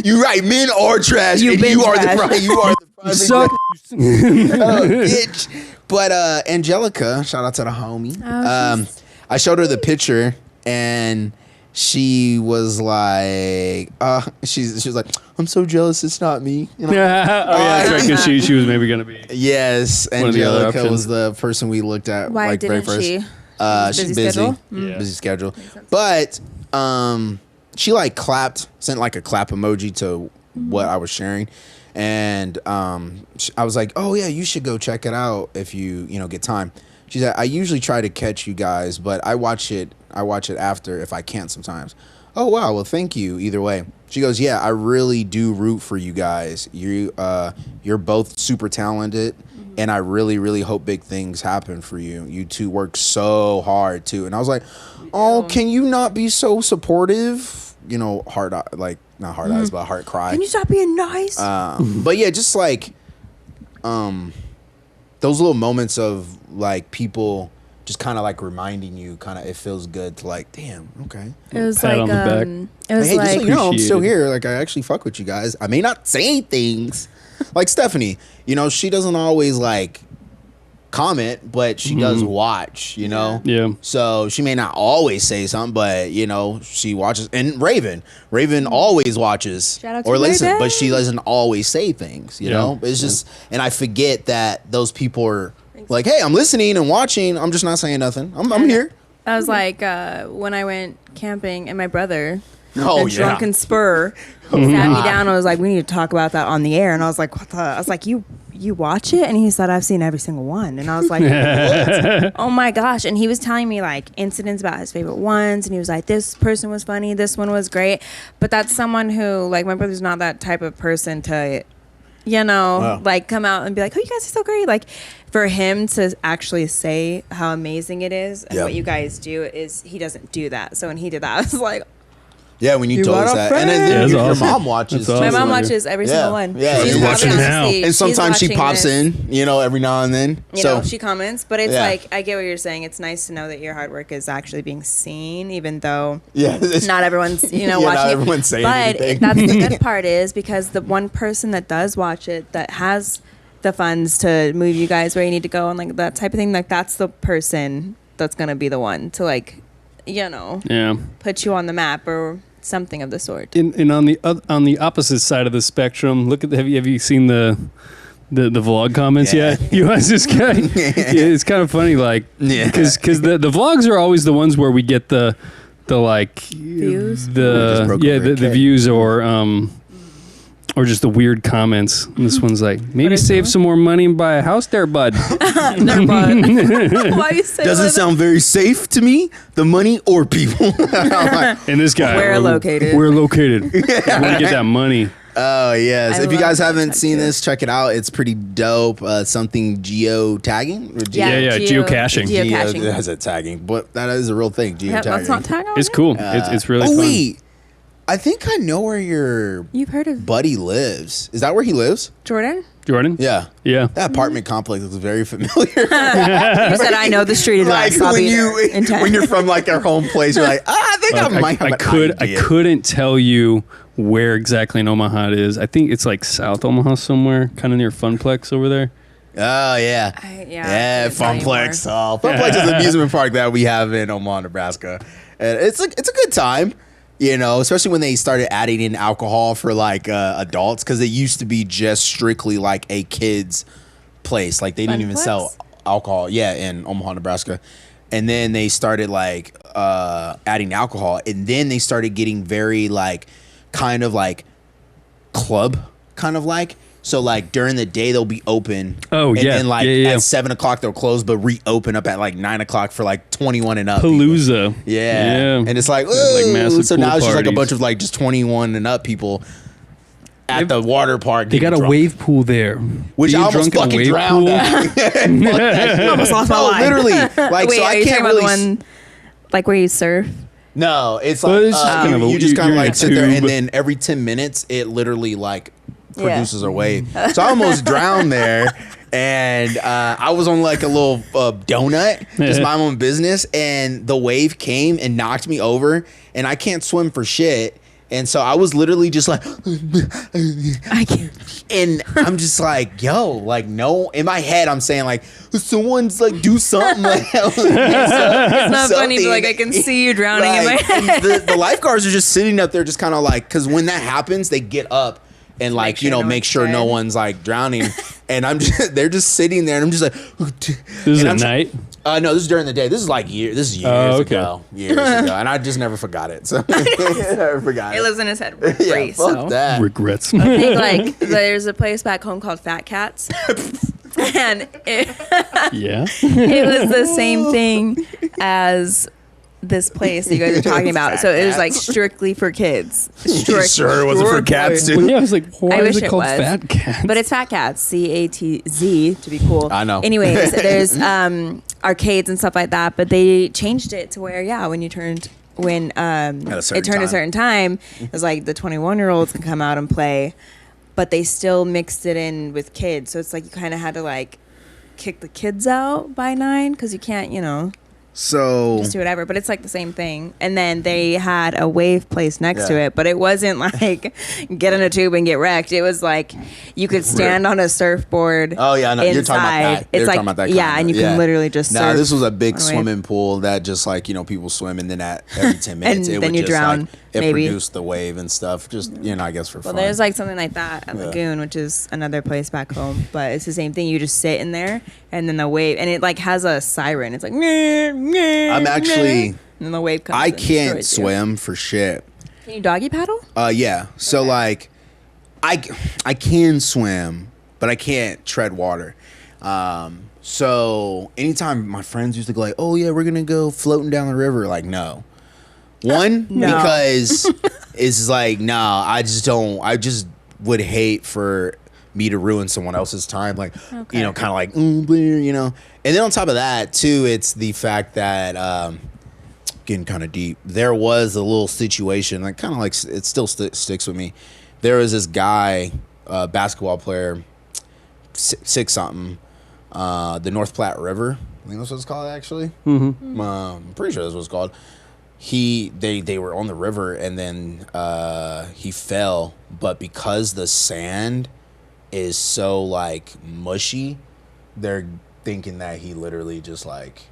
You right. Men are trash. You are the prime. You are the prime. Suck. Bitch. But Angelica, shout out to the homie. I showed her the picture and she was like, she was like, I'm so jealous it's not me. You know? That's right, because she was maybe gonna be. Yes, Angelica was the person we looked at. Why like didn't very first. she? She's busy. Busy schedule. But she like clapped, sent like a clap emoji to what I was sharing. And I was like, oh yeah, you should go check it out if you get time. She said, I usually try to catch you guys, but I watch it after if I can sometimes. Oh wow, well thank you either way. She goes, yeah, I really do root for you guys. You're both super talented, and I really, really hope big things happen for you. You two work so hard too. And I was like, oh, can you not be so supportive? Hard like not hard eyes, but heart cry. Can you stop being nice? But yeah, just like those little moments of like people just kind of like reminding you, it feels good to like, damn, okay. It was Pat like, on the back. it was hey, like, just so I'm still here. Like, I actually fuck with you guys. I may not say things like Stephanie, she doesn't always like comment, but she does watch, Yeah. So she may not always say something, but she watches. And Raven always watches or listens, but she doesn't always say things, you know. It's just, and I forget that those people are like, hey, I'm listening and watching. I'm just not saying nothing. I'm here. I was like, when I went camping and my brother, Drunken Spur, sat me down and was like, we need to talk about that on the air. And I was like, what the? I was like, you watch it? And he said, I've seen every single one. And I was like, what? Oh my gosh. And he was telling me like incidents about his favorite ones. And he was like, this person was funny. This one was great. But that's someone who, like, my brother's not that type of person to, like come out and be like, oh, you guys are so great. Like, for him to actually say how amazing it is and what you guys do is, he doesn't do that. So when he did that, I was like, yeah, when you told us that. And then your mom watches. My mom watches every single one. Yeah, she's watching now. And sometimes she pops in, every now and then. She comments. But it's like, I get what you're saying. It's nice to know that your hard work is actually being seen, even though not everyone's, watching not everyone's saying anything. But that's the good part is, because the one person that does watch it, that has the funds to move you guys where you need to go and like that type of thing, like that's the person that's going to be the one to like, put you on the map or something of the sort. And on the opposite side of the spectrum, look at have you seen the vlog comments yet? You watch this guy? It's kind of funny, like, because the vlogs are always the ones where we get the like views, the views or just the weird comments. And this one's like, maybe save some more money and buy a house there, bud. Why you say doesn't sound very safe to me, the money or people. And this guy, we're located. I want to get that money. Oh yes! If you guys haven't seen this, check it out. It's pretty dope. Something geotagging. Geocaching. It has a tagging, but that is a real thing. Geotagging. Let's not tag on It's cool. It's really fun. Wait. I think I know where you've heard of buddy lives. Is that where he lives? Jordan? Yeah. That apartment complex looks very familiar. You said I know the street address. Like when you're from like our home place, you're like, I think I might have an idea. I couldn't tell you where exactly in Omaha it is. I think it's like South Omaha somewhere, kind of near Funplex over there. Oh yeah, Funplex. Funplex is an amusement park that we have in Omaha, Nebraska, and it's a good time. Especially when they started adding in alcohol for like adults, because it used to be just strictly like a kids place. Like they didn't even sell alcohol. Yeah, in Omaha, Nebraska. And then they started like adding alcohol, and then they started getting very like kind of like club kind of like. So like during the day they'll be open. Oh and yeah. then like at 7 o'clock they'll close, but reopen up at like 9 o'clock for like 21 and up. Palooza. Yeah. And it's like, like massive so now it's just like a parties. bunch of like just 21 and up people at the water park. They got a wave pool there. Which I almost fucking drowned at. I almost lost my life. Literally. Like, wait, so are I you can't talking really about the one like where you surf? No, it's Well, like it's just kind of you just kind of you're in like a sit there, and tube. then every 10 minutes it literally like produces a wave. So I almost drowned there, and I was on like a little donut, just my own business, and the wave came and knocked me over, and I can't swim for shit. And so I was literally just like, I can't. and I'm just like, yo, like, no. In my head, I'm saying like, someone's like, do something. Like, It's not funny, but like I can see you drowning in my head. the lifeguards are just sitting up there, just kind of like, because when that happens, they get up and like, you know, make sure no one's like drowning. And they're just sitting there, and I'm just like, This is at night? No, this is during the day. This is like years ago. Years ago. And I just never forgot it. So I never forgot it. It lives in his head rent free. Yeah, fuck that. Regrets. I think like there's a place back home called Fat Cats. And it was the same thing as this place that you guys are talking about. So it was like strictly for kids. Sure, was it for cats too? Well, yeah, I was like, why I is wish it called was. Fat Cats? But it's Fat Cats, CATZ, to be cool. I know. Anyways, there's arcades and stuff like that, but they changed it to where, when it turned a certain time, it was like the 21-year-olds can come out and play, but they still mixed it in with kids. So it's like you kind of had to like kick the kids out by 9 because you can't, So just do whatever, but it's like the same thing. And then they had a wave place next to it, but it wasn't like get in a tube and get wrecked. It was like you could stand on a surfboard. Oh yeah, no, you're talking about that. It's You're like talking about that. and you can literally just surf. No, this was a big on a wave. swimming pool that just like people swim, and then at every 10 minutes And it then would you just drown, like it maybe. produced the wave and stuff. Just I guess for Well, fun. there's like something like that at Lagoon, which is another place back home, but it's the same thing. You just sit in there, and then the wave, and it like has a siren. It's like I'm actually. and then the wave comes. I and can't destroys you. swim for shit. Can you doggy paddle? Yeah. So like, I can swim, but I can't tread water. So anytime my friends used to go like, oh yeah, we're gonna go floating down the river, like no. One, because it's like, nah, I just would hate for me to ruin someone else's time. Like, kind of like, And then on top of that too, it's the fact that, getting kind of deep, there was a little situation, like kind of like, it still sticks with me. There was this guy, basketball player, 6-something, the North Platte River. I think that's what it's called, actually. Mm-hmm. I'm pretty sure that's what it's called. They were on the river, and then he fell, but because the sand is so like mushy, they're thinking that he literally just like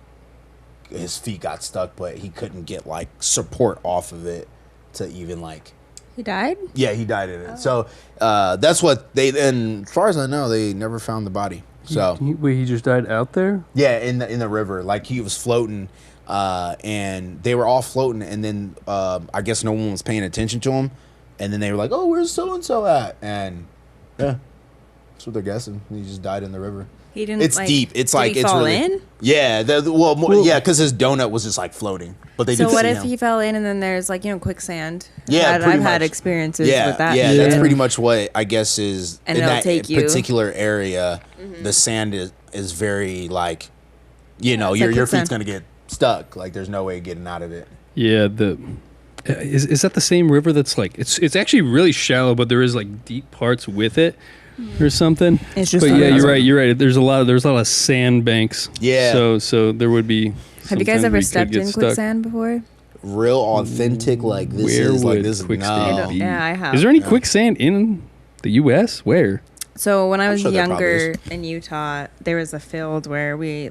his feet got stuck, but he couldn't get like support off of it to even like. He died? Yeah, he died in it. So that's what and as far as I know, they never found the body. So he just died out there? Yeah, in the river, like he was floating. And they were all floating, and then I guess no one was paying attention to him, and then they were like, "Oh, where's so and so at?" And yeah, that's what they're guessing. He just died in the river. He didn't. It's like, deep. It's did like he it's fall really. in? Yeah. Yeah, because his donut was just like floating, but they So did what see if him. he fell in and then there's like Yeah, quicksand? pretty I've had much. experiences Yeah, with that. yeah, shit. that's pretty much what I guess is And in it'll that take you. particular area. The sand is very like, it's like your quicksand. feet's gonna get stuck. Like there's no way of getting out of it. Yeah, is that the same river that's like it's actually really shallow, but there is like deep parts with it or something. It's just. But not yeah, enough. you're right. There's a lot of sandbanks. Yeah. So there would be. Have you guys sometimes where ever could stepped get in stuck. quicksand before? Real authentic, like this Where is like would this. quicksand No. be? Yeah, I have. Is there any quicksand in the U.S.? Where? So when I was sure there probably younger in Utah, there was a field where we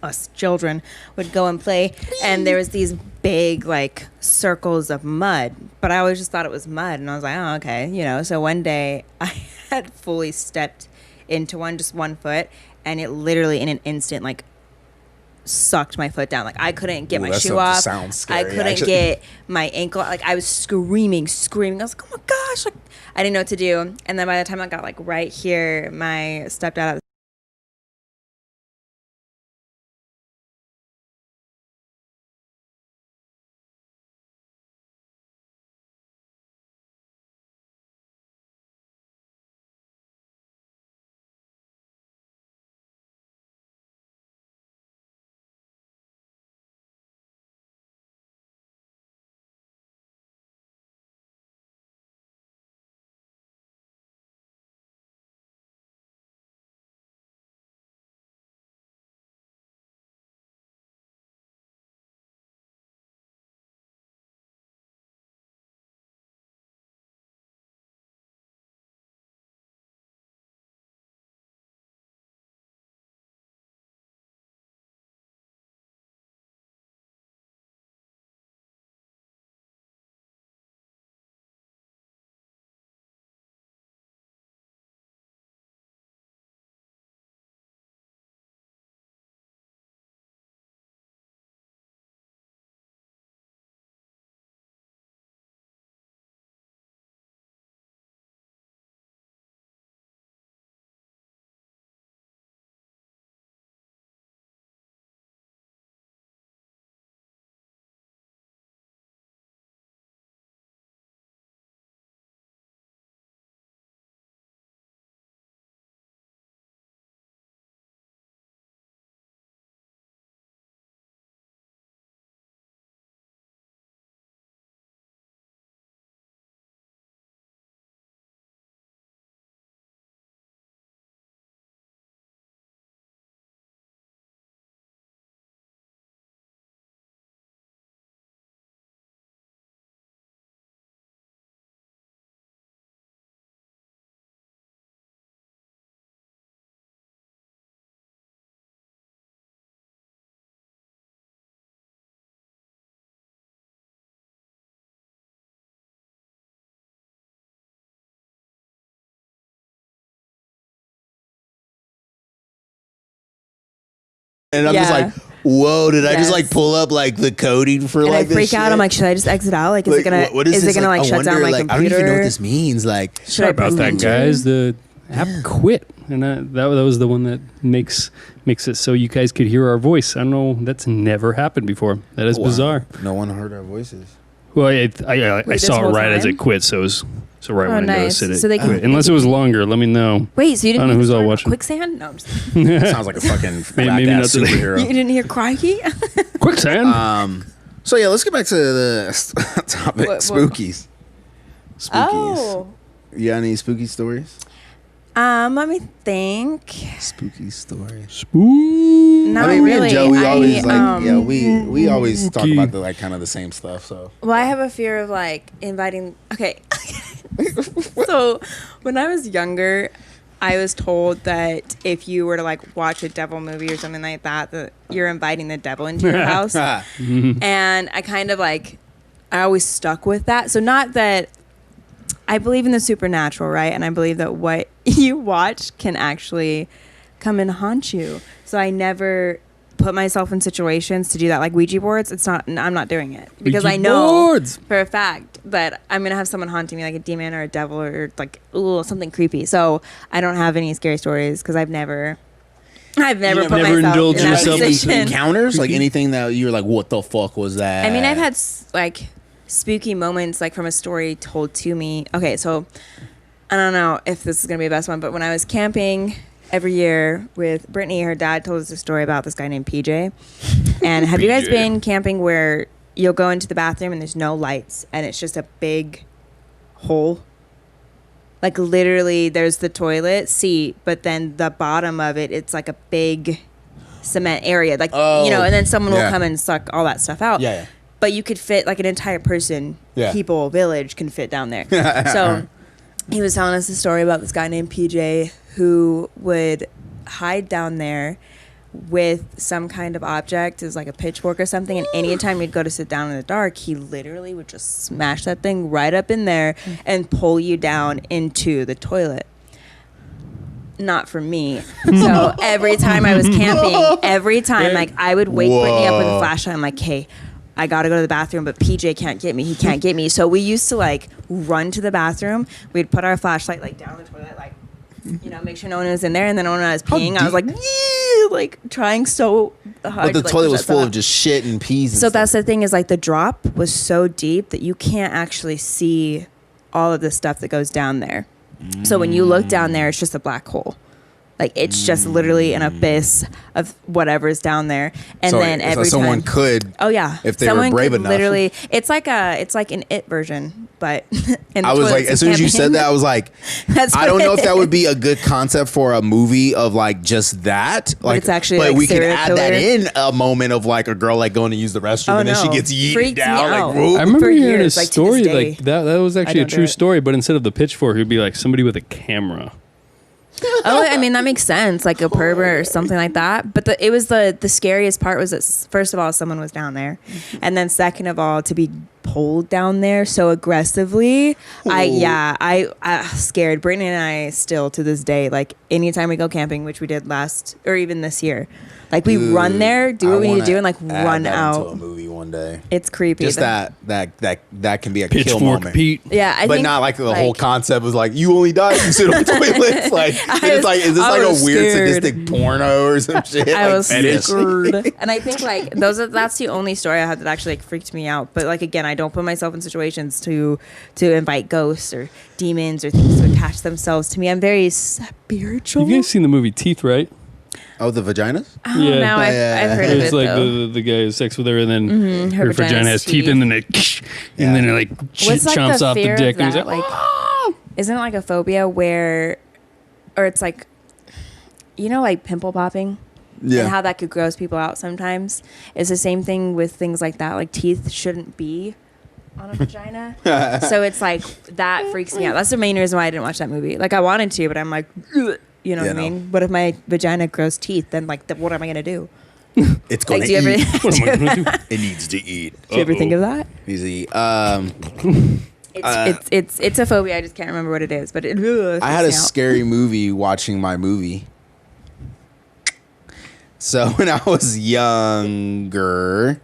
us children would go and play, and there was these big like circles of mud, but I always just thought it was mud, and I was like, oh, okay, So one day I had fully stepped into just 1 foot, and it literally in an instant like sucked my foot down. Like I couldn't get my shoe off. Sounds scary, I couldn't actually. get my ankle. Like I was screaming. I was like, oh my gosh! Like I didn't know what to do. And then by the time I got like right here, my stepdad at the And I'm just like, whoa, did I just like pull up like the coding for and like I freak this out. shit? I'm like, should I just exit out? Like, is it gonna like shut down my computer? I don't even know what this means. Like, sorry about that, guys. The app quit, and that was the one that makes it so you guys could hear our voice. I don't know. That's never happened before. That is bizarre. No one heard our voices. Well, I saw it right as it quit, so it was right when I noticed it. So they quit. Unless it was longer, let me know. Wait, so you didn't? I don't know who's all watching. Quicksand? No, I'm just Sounds like a fucking maybe not superhero. You didn't hear Crikey? Quicksand. So yeah, let's get back to the topic. Spookies. Oh. You got any spooky stories? Let me think. Spooky stories. Not me really. and Joe, we always we always talk about the like kind of the same stuff. So. Well, I have a fear of like inviting. Okay. So, when I was younger, I was told that if you were to like watch a devil movie or something like that, that you're inviting the devil into your house. And I kind of like, I always stuck with that. So not that I believe in the supernatural, right? And I believe that what you watch can actually come and haunt you. So I never put myself in situations to do that, like Ouija boards. I'm not doing it because I know for a fact that I'm gonna have someone haunting me, like a demon or a devil or like something creepy. So I don't have any scary stories because I've never put myself in that position. Encounters, like anything that you're like, what the fuck was that? I mean, I've had like spooky moments, like from a story told to me. Okay, so I don't know if this is gonna be the best one, but when I was camping every year with Brittany, her dad told us a story about this guy named PJ. And have you guys been camping where you'll go into the bathroom and there's no lights and it's just a big hole? Like literally there's the toilet seat, but then the bottom of it, it's like a big cement area. Like, and then someone will come and suck all that stuff out. Yeah. But you could fit like an entire person, people, village can fit down there. So he was telling us a story about this guy named PJ who would hide down there with some kind of object, is like a pitchfork or something, and anytime he'd go to sit down in the dark, he literally would just smash that thing right up in there and pull you down into the toilet. Not for me. So every time I was camping, like I would wake Brittany up with a flashlight. I'm like, hey, I gotta go to the bathroom, but PJ can't get me. He can't get me. So we used to like run to the bathroom. We'd put our flashlight like down the toilet, like, make sure no one was in there. And then when I was peeing, I was like, like trying so hard. But the toilet was full of just shit and peas. And so that's the thing, is like the drop was so deep that you can't actually see all of the stuff that goes down there. So when you look down there, it's just a black hole. Like it's just literally an abyss of whatever's down there, and so, then every so someone time, could, if they were brave enough. Literally, it's like an It version, but I was like, as soon as you said that, I was like, I don't know if that would be a good concept for a movie of like just that, like, it's actually, but like we could add killer. that in a moment of like a girl like going to use the restroom and then she gets yeeted down. Like, whoop. I remember hearing a story like that. That was actually a true story, but instead of the pitchfork, it would be like somebody with a camera. Oh, I mean, that makes sense, like a pervert or something like that. But it was the scariest part was that, first of all, someone was down there. And then second of all, to be pulled down there so aggressively. I scared Brittany and I still to this day, like anytime we go camping, which we did last or even this year, like we run there, do what we need to do, and like run out. Into a movie one day. It's creepy. Just that can be a Pitchfork kill moment. Pete. Yeah, I but think, not like the whole concept was like you only die if you sit on toilets. Like is this like a weird sadistic porno or some shit? I was scared. And I think like that's the only story I had that actually like freaked me out. But like again, I don't put myself in situations to invite ghosts or demons or things to attach themselves to me. I'm very spiritual. You guys seen the movie Teeth, right? Oh, the vaginas? Oh, yeah. No, I've heard of it. It's like though. the guy has sex with her, and then her vagina has teeth, and then it chomps off the dick. And like, isn't it like a phobia where, or it's like, like pimple popping? Yeah. And how that could gross people out sometimes. It's the same thing with things like that. Like teeth shouldn't be on a vagina. So it's like, that freaks me out. That's the main reason why I didn't watch that movie. Like I wanted to, but I'm like, ugh. You know what I mean? What if my vagina grows teeth? Then, like, what am I going to do? It's going to eat. What am I going to do? It needs to eat. Do you ever think of that? It needs to eat. It's a phobia. I just can't remember what it is. But I had a scary movie watching my movie. So when I was younger,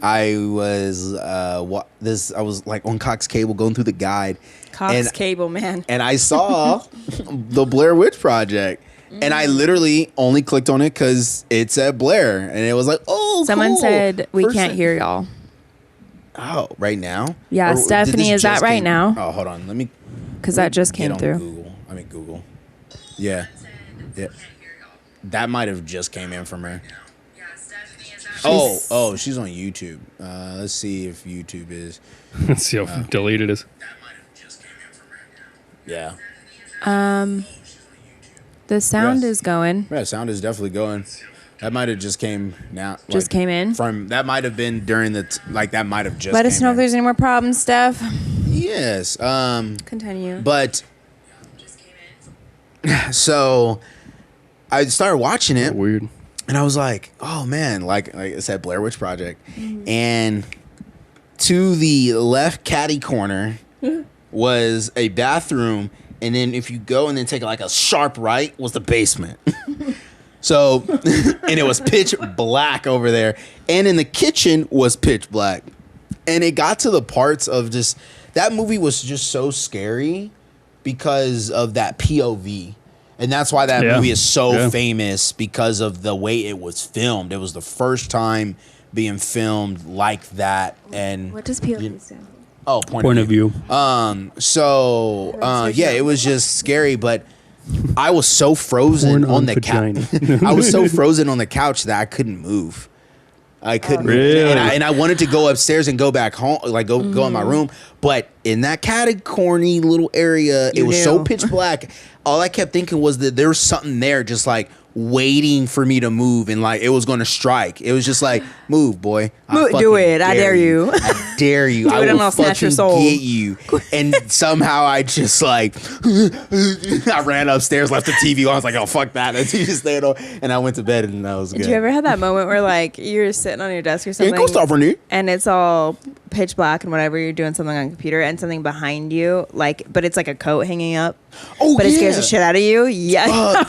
I was I was like on Cox Cable going through the guide. Cox Cable, man. And I saw the Blair Witch Project. And I literally only clicked on it because it said Blair. And it was like, oh, Someone cool. said, we can't hear y'all. Oh, right now? Yeah, Stephanie, is that right now? Oh, hold on. Let me. Because that just came through. Google. Yeah. That might have just came in from her. Oh, she's on YouTube. Let's see if YouTube is. Let's see how deleted it is. Yeah. The sound is going. Yeah, sound is definitely going. That might have just came now. Just came in? That might have been during that might have just Let us know if there's any more problems, Steph. Yes. Continue. But so I started watching it. Weird. And I was like, oh man, like I said, Blair Witch Project. And to the left catty corner was a bathroom. And then if you go and then take like a sharp right was the basement. So, and it was pitch black over there. And in the kitchen was pitch black. And it got to the parts of just, that movie was just so scary because of that POV. And that's why that movie is so famous, because of the way it was filmed. It was the first time being filmed like that. And what does POV stand for? Oh, point of view. It was just scary, but I was so frozen on the couch. I was so frozen on the couch that I couldn't move. I couldn't. Really? And I wanted to go upstairs and go back home, like go in my room. But in that catty-corny little area, it was so pitch black. All I kept thinking was that there was something there just like waiting for me to move, and like it was going to strike. It was just like, move, boy. Do it. I dare you. I dare you. I will fucking get you. And somehow I just like, I ran upstairs, left the TV on. I was like, oh, fuck that. And TV stayed on. And I went to bed, and that was good. Did you ever have that moment where like you're sitting on your desk or something, and it's all pitch black and whatever, you're doing something on a computer, and something behind you, like, but it's like a coat hanging up. Oh, but it scares the shit out of you. Yeah.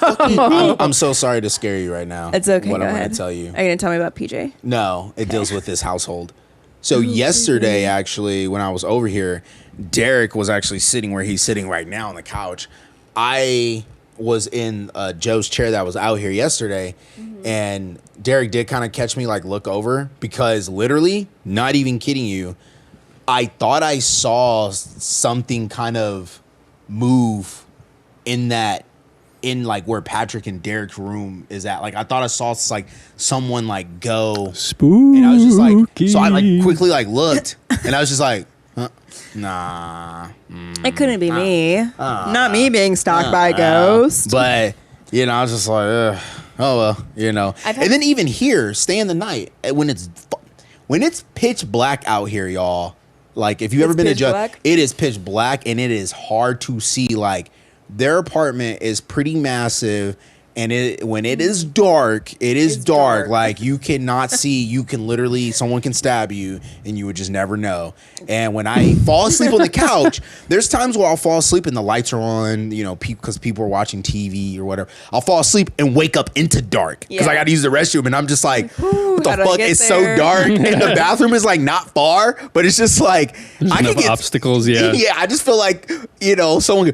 I'm so sorry to scare you right now. It's okay. What I'm going to tell you. Are you going to tell me about PJ? No, it deals with this household. So yesterday, actually, when I was over here, Derek was actually sitting where he's sitting right now on the couch. I was in Joe's chair that was out here yesterday, and Derek did kind of catch me, like, look over, because literally, not even kidding you, I thought I saw something kind of move in like where Patrick and Derek's room is at. Like I thought I saw like someone like go Spooooooky. And I was just like, so I like quickly like looked, and I was just like, nah. It couldn't be me. Not me being stalked by a ghost. But you know, I was just like, oh well, you know. And then even here, stay in the night when it's pitch black out here, y'all. Like if you've ever been to Joe, it is pitch black, and it is hard to see. Like their apartment is pretty massive, and when it is dark, it's dark. Like you cannot see. You can literally, someone can stab you, and you would just never know. And when I fall asleep on the couch, there's times where I'll fall asleep and the lights are on, you know, because people are watching TV or whatever. I'll fall asleep and wake up into dark because I got to use the restroom, and I'm just like, what the fuck? It's so dark, and the bathroom is like not far, but it's just like I can get obstacles. Yeah, I just feel like, you know, someone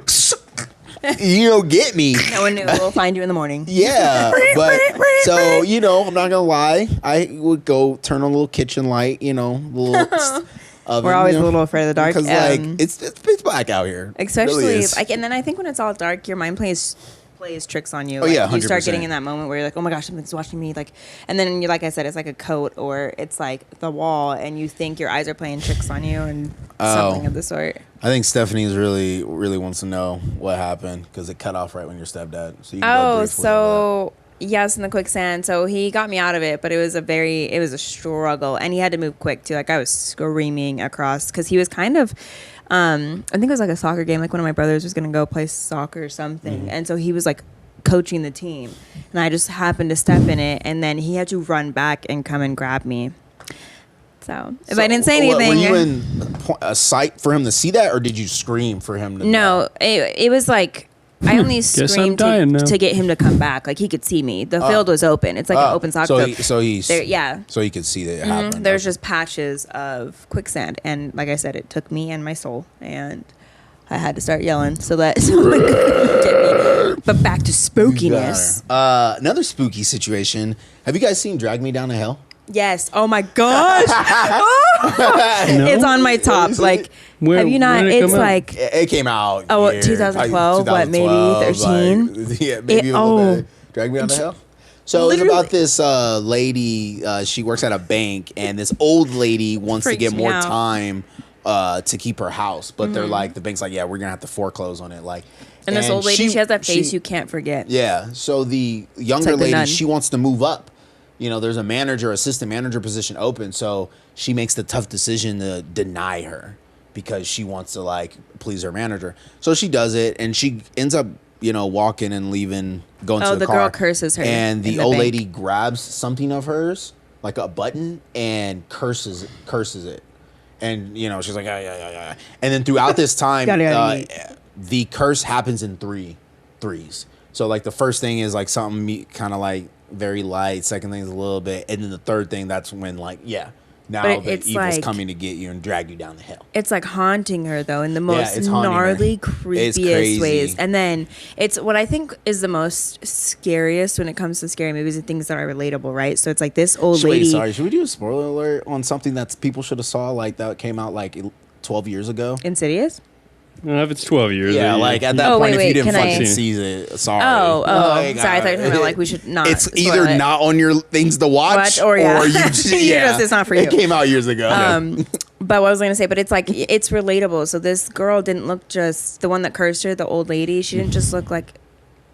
get me. No one knew. We'll find you in the morning. Yeah, but so, you know, I'm not gonna lie. I would go turn on a little kitchen light, you know, little oven. We're always a little afraid of the dark because like it's pitch black out here, especially. Really like, and then I think when it's all dark, your mind plays tricks on you. Oh, yeah, 100%. You start getting in that moment where you're like, oh my gosh, something's watching me. Like, and then you, like I said, it's like a coat or it's like the wall, and you think your eyes are playing tricks on you and something of the sort. I think Stephanie's really wants to know what happened because it cut off right when your stepdad. So you can so yes, in the quicksand. So he got me out of it, but it was a struggle, and he had to move quick too. Like I was screaming across because he was kind of. I think it was like a soccer game. Like one of my brothers was going to go play soccer or something. And so he was like coaching the team. And I just happened to step in it. And then he had to run back and come and grab me. So if I didn't say anything. Were you in a sight for him to see that? Or did you scream for him to No, it was like I only screamed to get him to come back. Like he could see me. The field was open. It's like an open soccer field. So he could see that it happened. There's just patches of quicksand, and like I said, it took me and my soul, and I had to start yelling so that someone could get me. But back to spookiness. Another spooky situation. Have you guys seen Drag Me Down to Hell? Yes. Oh my gosh. No? It's on my top. Like, have you not? It's like it came out. Oh, 2012. What? Maybe 13. Like, yeah, maybe a little bit. Drag Me Down to Hell. So it's about this lady. She works at a bank, and this old lady wants to get more time to keep her house, but they're like, the bank's like, yeah, we're gonna have to foreclose on it. Like, and this old lady, she has that face you can't forget. Yeah. So the younger lady, she wants to move up. You know, there's a assistant manager position open, so she makes the tough decision to deny her because she wants to like please her manager. So she does it, and she ends up, you know, walking and leaving, going to the car. Oh, the girl curses her, and the old lady grabs something of hers, like a button, and curses it. And you know, she's like, yeah. And then throughout this time, the curse happens in threes. So like the first thing is like something kind of like very light. Second thing is a little bit, and then the third thing, that's when like now the evil's like, coming to get you and drag you down the hill. It's like haunting her though in the most gnarly, creepiest ways. And then it's what I think is the most scariest when it comes to scary movies and things that are relatable, right? So it's like this old lady. Sorry, should we do a spoiler alert on something that people should have saw like that came out like 12 years ago? Insidious? Well, if it's 12 years. Yeah, like at that point, if you didn't fucking see it, sorry. Oh, sorry. I thought you were talking about like we should not. It's either not on your things to watch or you just, it's not for you. It came out years ago. But what I was going to say, but it's like, it's relatable. So this girl didn't look just, the one that cursed her, the old lady, she didn't just look like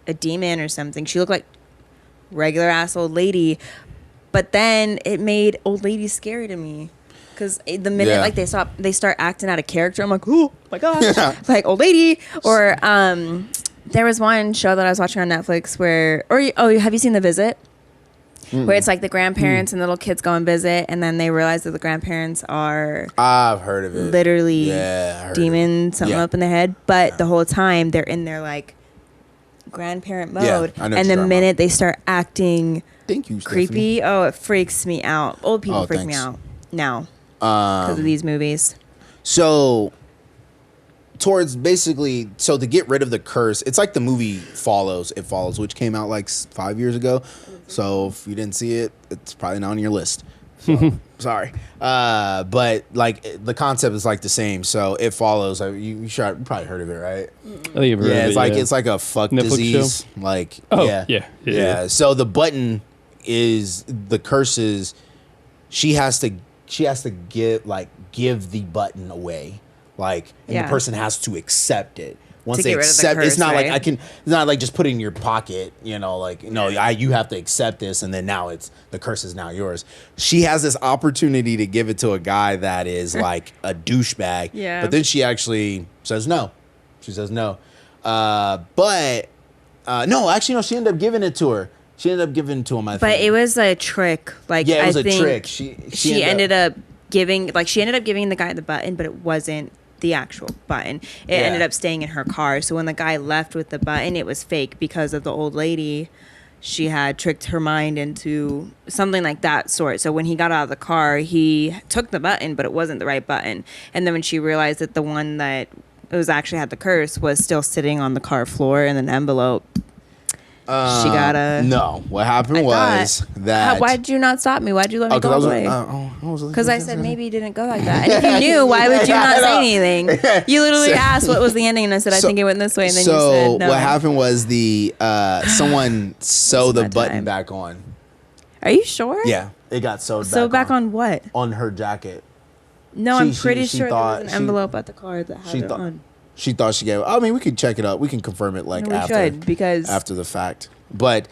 a demon or something. She looked like regular ass old lady. But then it made old lady scary to me. Because the minute like they start acting out of character, I'm like, oh my gosh, like old lady. Or there was one show that I was watching on Netflix where, have you seen The Visit? Where it's like the grandparents and the little kids go and visit, and then they realize that the grandparents are I've heard of it, literally demons, something up in their head, but the whole time they're in their like grandparent mode, and the minute they start acting creepy, it freaks me out. Old people freak me out now. Because of these movies. So to get rid of the curse, it's like the movie It Follows, which came out like 5 years ago. So if you didn't see it, it's probably not on your list. So, sorry. But like the concept is like the same. So It Follows. You probably heard of it, right? I think you've heard of it. It's like a fuck Netflix disease. Show? Like yeah. So the button is the curses. She has to give the button away, like, and the person has to accept it. Once they accept, it's not like it's not like just put it in your pocket, you know, like you have to accept this, and then now the curse is now yours. She has this opportunity to give it to a guy that is like a douchebag, but then she actually says no. She says no, but no, actually no. She ended up giving it to her. She ended up giving it to him, I think. But it was a trick. Like, it was a trick. She ended up giving the guy the button, but it wasn't the actual button. It ended up staying in her car. So when the guy left with the button, it was fake because of the old lady. She had tricked her mind into something like that sort. So when he got out of the car, he took the button, but it wasn't the right button. And then when she realized that the one that actually had the curse was still sitting on the car floor in an envelope, she got a... No, what happened was that... Why'd you not stop me? Why'd you let me go away? Because I said maybe it didn't go like that. And if you knew, why would you not say anything? You literally asked what was the ending, and I said, I think it went this way, and then you said no. So what happened was someone sewed the button back on. Are you sure? Yeah, it got sewed back on. Sewed back on what? On her jacket. No, I'm pretty sure there was an envelope at the car that had it on. She thought she gave it. I mean, we could check it up. We can confirm it after the fact. But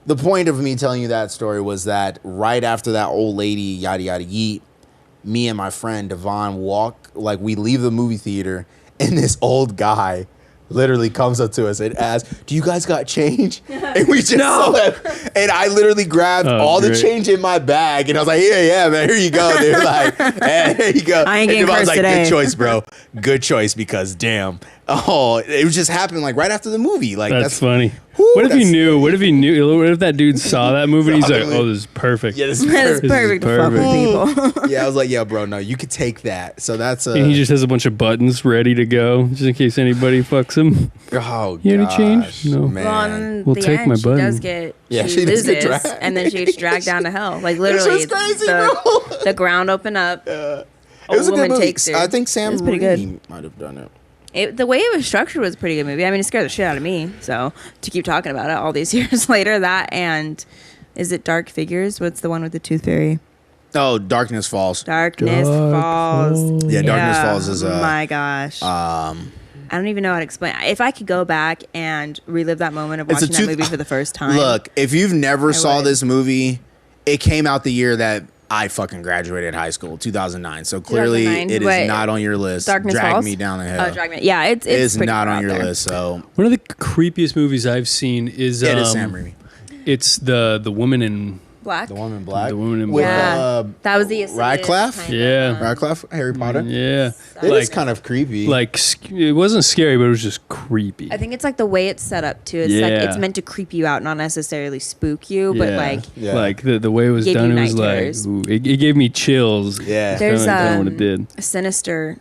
the point of me telling you that story was that right after that old lady, yada, yada, yeet, me and my friend Devon we leave the movie theater, and this old guy literally comes up to us and asks, "Do you guys got change?" And we just left. And I literally grabbed all the change in my bag, and I was like, yeah, man, here you go, dude. Like, hey, here you go. I ain't getting cursed today. Good choice, bro. Good choice, because damn, Oh, it was just happened like right after the movie. Like that's funny. What if he knew? What if he knew? What if that dude saw that movie and he's like, "Oh, this is perfect. Yeah, this is perfect to fuck with people." Yeah, I was like, "Yeah, bro, no, you could take that." So that's and he just has a bunch of buttons ready to go, just in case anybody fucks him. Oh, you any change? No, man. Well, take my button. She loses, and then she gets dragged down to hell. Like literally, crazy, the ground opened up. It was a good movie. I think Sam Raimi might have done it. The way it was structured was a pretty good movie. I mean, it scared the shit out of me. So to keep talking about it all these years later, that and is it Dark Figures? What's the one with the tooth fairy? Oh, Darkness Falls. Darkness Falls. Yeah, Darkness Falls is my gosh. I don't even know how to explain. If I could go back and relive that moment of watching that movie for the first time. Look, if you've never saw this movie, it came out the year that I fucking graduated high school, 2009. So clearly, 2009, it is not on your list. Darkness Falls? Me down the hill. Oh, Drag Me. Yeah, it's not on your list. So one of the creepiest movies I've seen is it is Sam Raimi. It's the Woman in Black. The Woman in Black. The Woman in With, Black. That was the Radcliffe. Yeah, Radcliffe, Harry Potter. Yeah, it is kind of creepy. Like it wasn't scary, but it was just creepy. I think it's like the way it's set up too. It's like it's meant to creep you out, not necessarily spook you, but like the way it was done, it was like it gave me chills. Yeah, there's what it did. Sinister.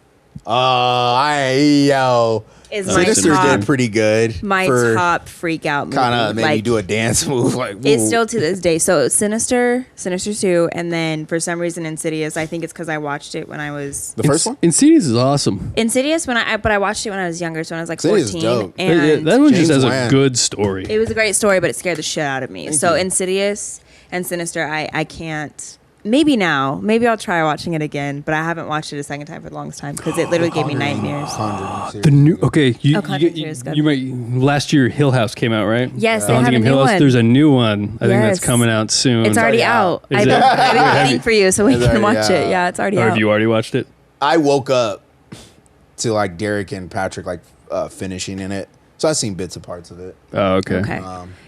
Sinister did pretty good. My top freak out movie. Kind of made me do a dance move. Like it's still to this day. So Sinister 2, and then for some reason Insidious. I think it's because I watched it when I was the first one. Insidious is awesome. Insidious but I watched it when I was younger, so when I was like 14. Dope. And that one just has a good story. It was a great story, but it scared the shit out of me. So Insidious and Sinister, I can't. Maybe now. Maybe I'll try watching it again, but I haven't watched it a second time for the longest time because it literally gave me nightmares. The new you might last year Hill House came out, right? Yes, they have a new one. There's a new one. I think that's coming out soon. It's already out. I've been waiting for you so we can watch it. Yeah, it's already out. Have you already watched it? I woke up to like Derek and Patrick like finishing in it, so I've seen bits and parts of it. Oh, okay.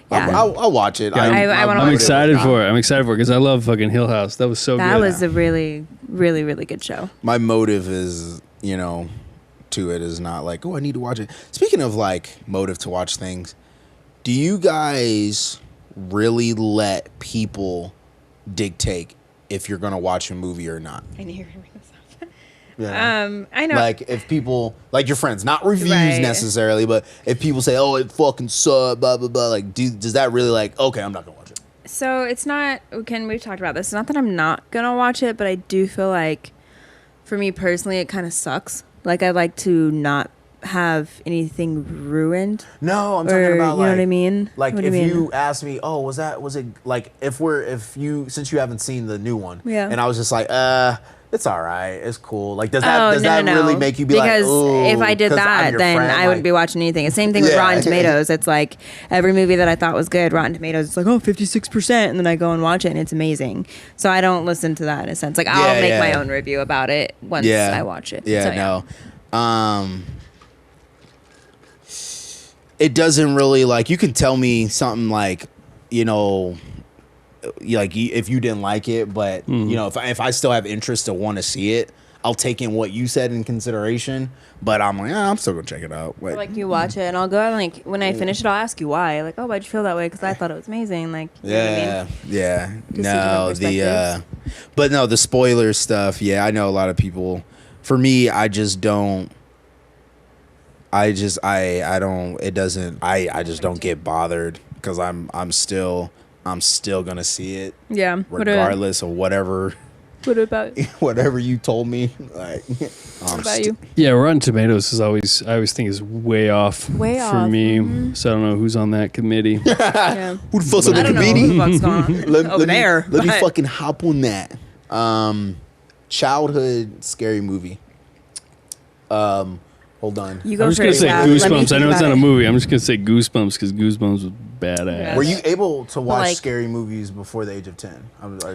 I'll watch it. Yeah, I'm excited for it. I'm excited for it because I love fucking Hill House. That was so good. That was a really, really, really good show. My motive is, to it is not like, oh, I need to watch it. Speaking of like motive to watch things, do you guys really let people dictate if you're going to watch a movie or not? I knew you were going to bring this up. Yeah. I know. Like if people, like your friends, not reviews necessarily, but if people say, "Oh, it fucking sucked," blah blah blah, like, does that really like? Okay, I'm not gonna watch it. So it's not. We've talked about this. It's not that I'm not gonna watch it, but I do feel like, for me personally, it kind of sucks. Like I like to not have anything ruined. No, I'm talking about you know what I mean. Like if you asked me, "Oh, was it like since you haven't seen the new one?" Yeah. And I was just like, it's all right. It's cool. Like, does that really make you be like, because if I did that, then I wouldn't be watching anything. The same thing with Rotten Tomatoes. It's like every movie that I thought was good, Rotten Tomatoes, it's like, 56%. And then I go and watch it and it's amazing. So I don't listen to that in a sense. Like, I'll make my own review about it once I watch it. Yeah, so, it doesn't really, like, you can tell me something like, like if you didn't like it, but if I still have interest to want to see it, I'll take in what you said in consideration. But I'm like, I'm still gonna check it out. Or like you watch it, and I'll go and like when I finish it, I'll ask you why. Like, why'd you feel that way? Because I thought it was amazing. Like, you know what I mean? No, but no, the spoiler stuff. Yeah, I know a lot of people. For me, I just don't. I just don't get bothered because I'm still gonna see it. Yeah. Regardless of whatever. What about whatever you told me? Like, what about you? Yeah, Rotten Tomatoes is always is way off for me. Mm-hmm. So I don't know who's on that committee. Who the fuck's on the committee? What's going on over there? Let me fucking hop on that. Childhood scary movie. Hold on. I'm just gonna say Goosebumps. I know it's not a movie. I'm just gonna say Goosebumps because Goosebumps was badass. Were you able to watch scary movies before the age of 10?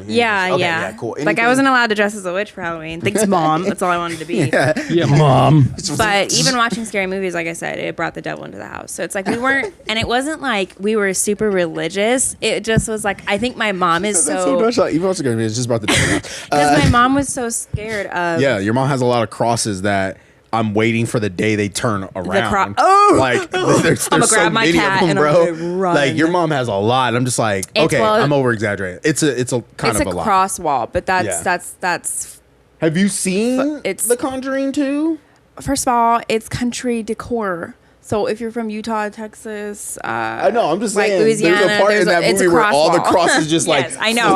Yeah, cool. Like I wasn't allowed to dress as a witch for Halloween. Thanks, Mom. That's all I wanted to be. Yeah, Mom. But even watching scary movies, like I said, it brought the devil into the house. So it's like we weren't, and it wasn't like we were super religious. It just was like I think my mom is so. Even watching scary movies just brought the devil. Because my mom was so scared of. Yeah, your mom has a lot of crosses that. I'm waiting for the day they turn around. Like there's I'm gonna so grab my many cat of them, and I'm bro. gonna run. Like your mom has a lot. I'm just like, okay, I'm over exaggerating. It's a kind of a lot. cross wall, but that's. Have you seen it's The Conjuring 2? First of all, it's country decor. So if you're from Utah, Texas, I know. I'm just like saying. Louisiana, there's a part in that movie where all the crosses just yes, like. I know.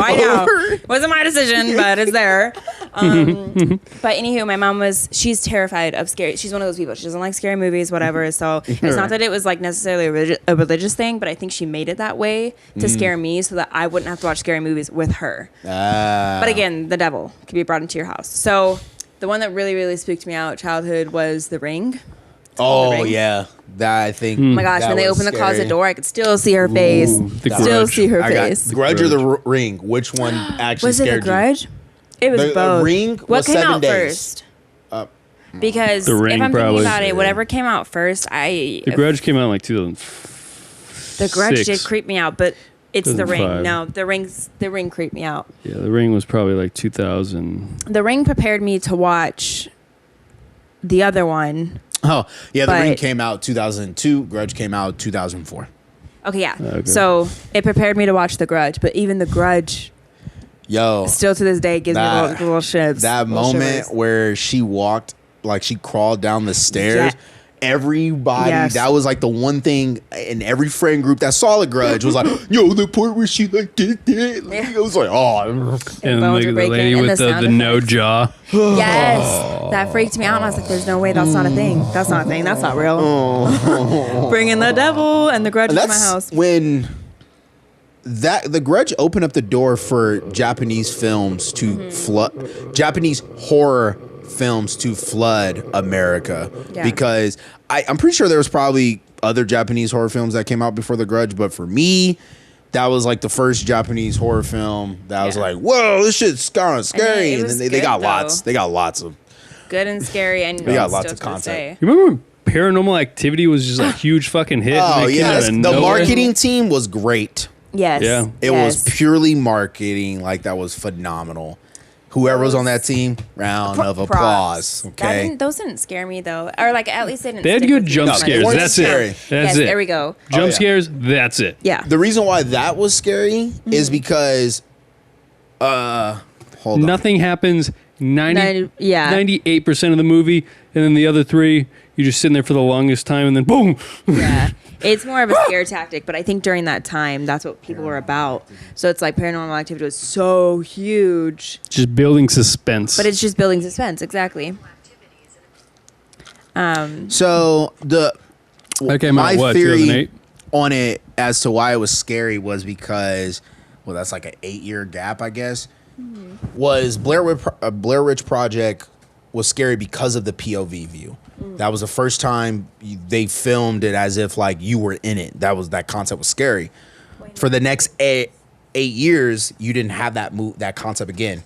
Wasn't my decision, but it's there. But anywho, my mom she's terrified of scary. She's one of those people. She doesn't like scary movies, whatever. So it's not that it was like necessarily a religious thing, but I think she made it that way to scare me so that I wouldn't have to watch scary movies with her. But again, the devil can be brought into your house. So the one that really, really spooked me out childhood was The Ring. Oh yeah, that I think. Oh my gosh, when they opened the closet door, I could still see her face. Still see her face. Grudge or The Ring? Which one actually was it scared The Grudge? you? It was both. The Ring what was came 7 out days. first? Because The Ring, if I'm probably. thinking about it, whatever came out first, The Grudge came out in like 2006. The Grudge did creep me out, but it's The Ring. 2005. No, The Ring creeped me out. Yeah, The Ring was probably like 2000. The Ring prepared me to watch the other one. Oh yeah, The Ring came out 2002. Grudge came out 2004. Okay, yeah. Okay. So it prepared me to watch The Grudge, but even The Grudge, still to this day gives me little shivers. That moment where she walked, like she crawled down the stairs. Yeah. Everybody, that was like the one thing in every friend group that saw The Grudge was like, yo, the part where she like did that. Like, it was like, oh. And the lady with the no jaw. Yes. That freaked me out. And I was like, there's no way that's not a thing. That's not a thing. That's not real. Bringing the devil and The Grudge into my house. When The Grudge opened up the door for Japanese films to flood, Japanese horror films to flood America, because I'm pretty sure there was probably other Japanese horror films that came out before The Grudge, but for me, that was like the first Japanese horror film that was like, whoa, this shit's kind of scary. And then they got lots. They got lots of good and scary, and they got lots of content. You remember when Paranormal Activity was just a huge fucking hit? Oh yeah, the marketing team was great. Yes, yeah, it was purely marketing. Like that was phenomenal. Whoever was on that team, round of applause. Okay, those didn't scare me though, or like at least they didn't. They had good jump scares. That's it. That's it. There we go. Jump scares. That's it. Yeah. The reason why that was scary is because, hold on. Nothing happens 98% of the movie, and then the other 3, you're just sitting there for the longest time, and then boom. Yeah. It's more of a scare tactic, but I think during that time, that's what people were about. So it's like Paranormal Activity was so huge. Just building suspense. But it's just building suspense, exactly. So my theory on it as to why it was scary was because, well, that's like an 8-year gap, I guess. Was Blair Witch Project was scary because of the POV view. That was the first time they filmed it as if like you were in it. That concept was scary. For the next 8 years, you didn't have that concept again.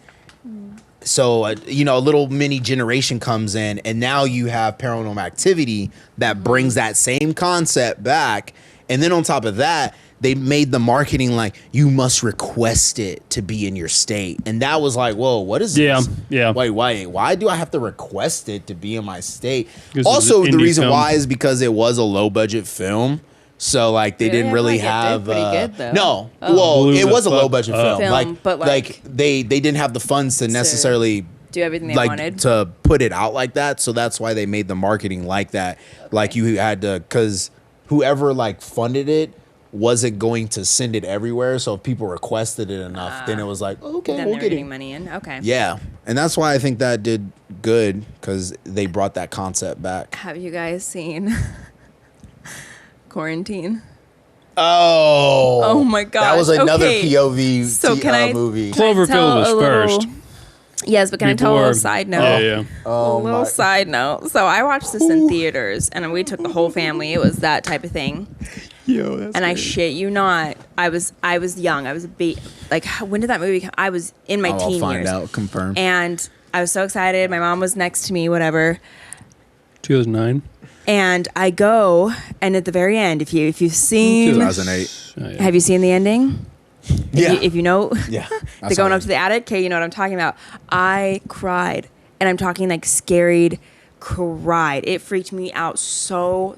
So a little mini generation comes in, and now you have Paranormal Activity that brings that same concept back. And then on top of that, they made the marketing like you must request it to be in your state, and that was like, whoa, what is this? Yeah. Why do I have to request it to be in my state? Also, the reason why is because it was a low budget film, so like they didn't really have. Good, though. No, well, it was a low budget film, but they didn't have the funds to necessarily do everything they wanted to put it out like that. So that's why they made the marketing like that. Okay. Like you had to, because whoever like funded it wasn't going to send it everywhere, so if people requested it enough, then it was like, okay, then we'll they're get getting money in. Okay. Yeah, and that's why I think that did good, because they brought that concept back. Have you guys seen Quarantine? Oh my god, that was another POV movie. Cloverfield was first. Yes, but can I tell a little side note? Yeah. A little side note. So I watched this in theaters, and we took the whole family. It was that type of thing. Yo, that's and I shit you not, I was young. I was like, when did that movie come? I was in my teen years. I'll find out, confirm. And I was so excited. My mom was next to me, whatever. 2009. And I go, and at the very end, if you've seen 2008, have you seen the ending? If you know, they're going up to the attic. Okay, you know what I'm talking about. I cried, and I'm talking like scared, cried. It freaked me out so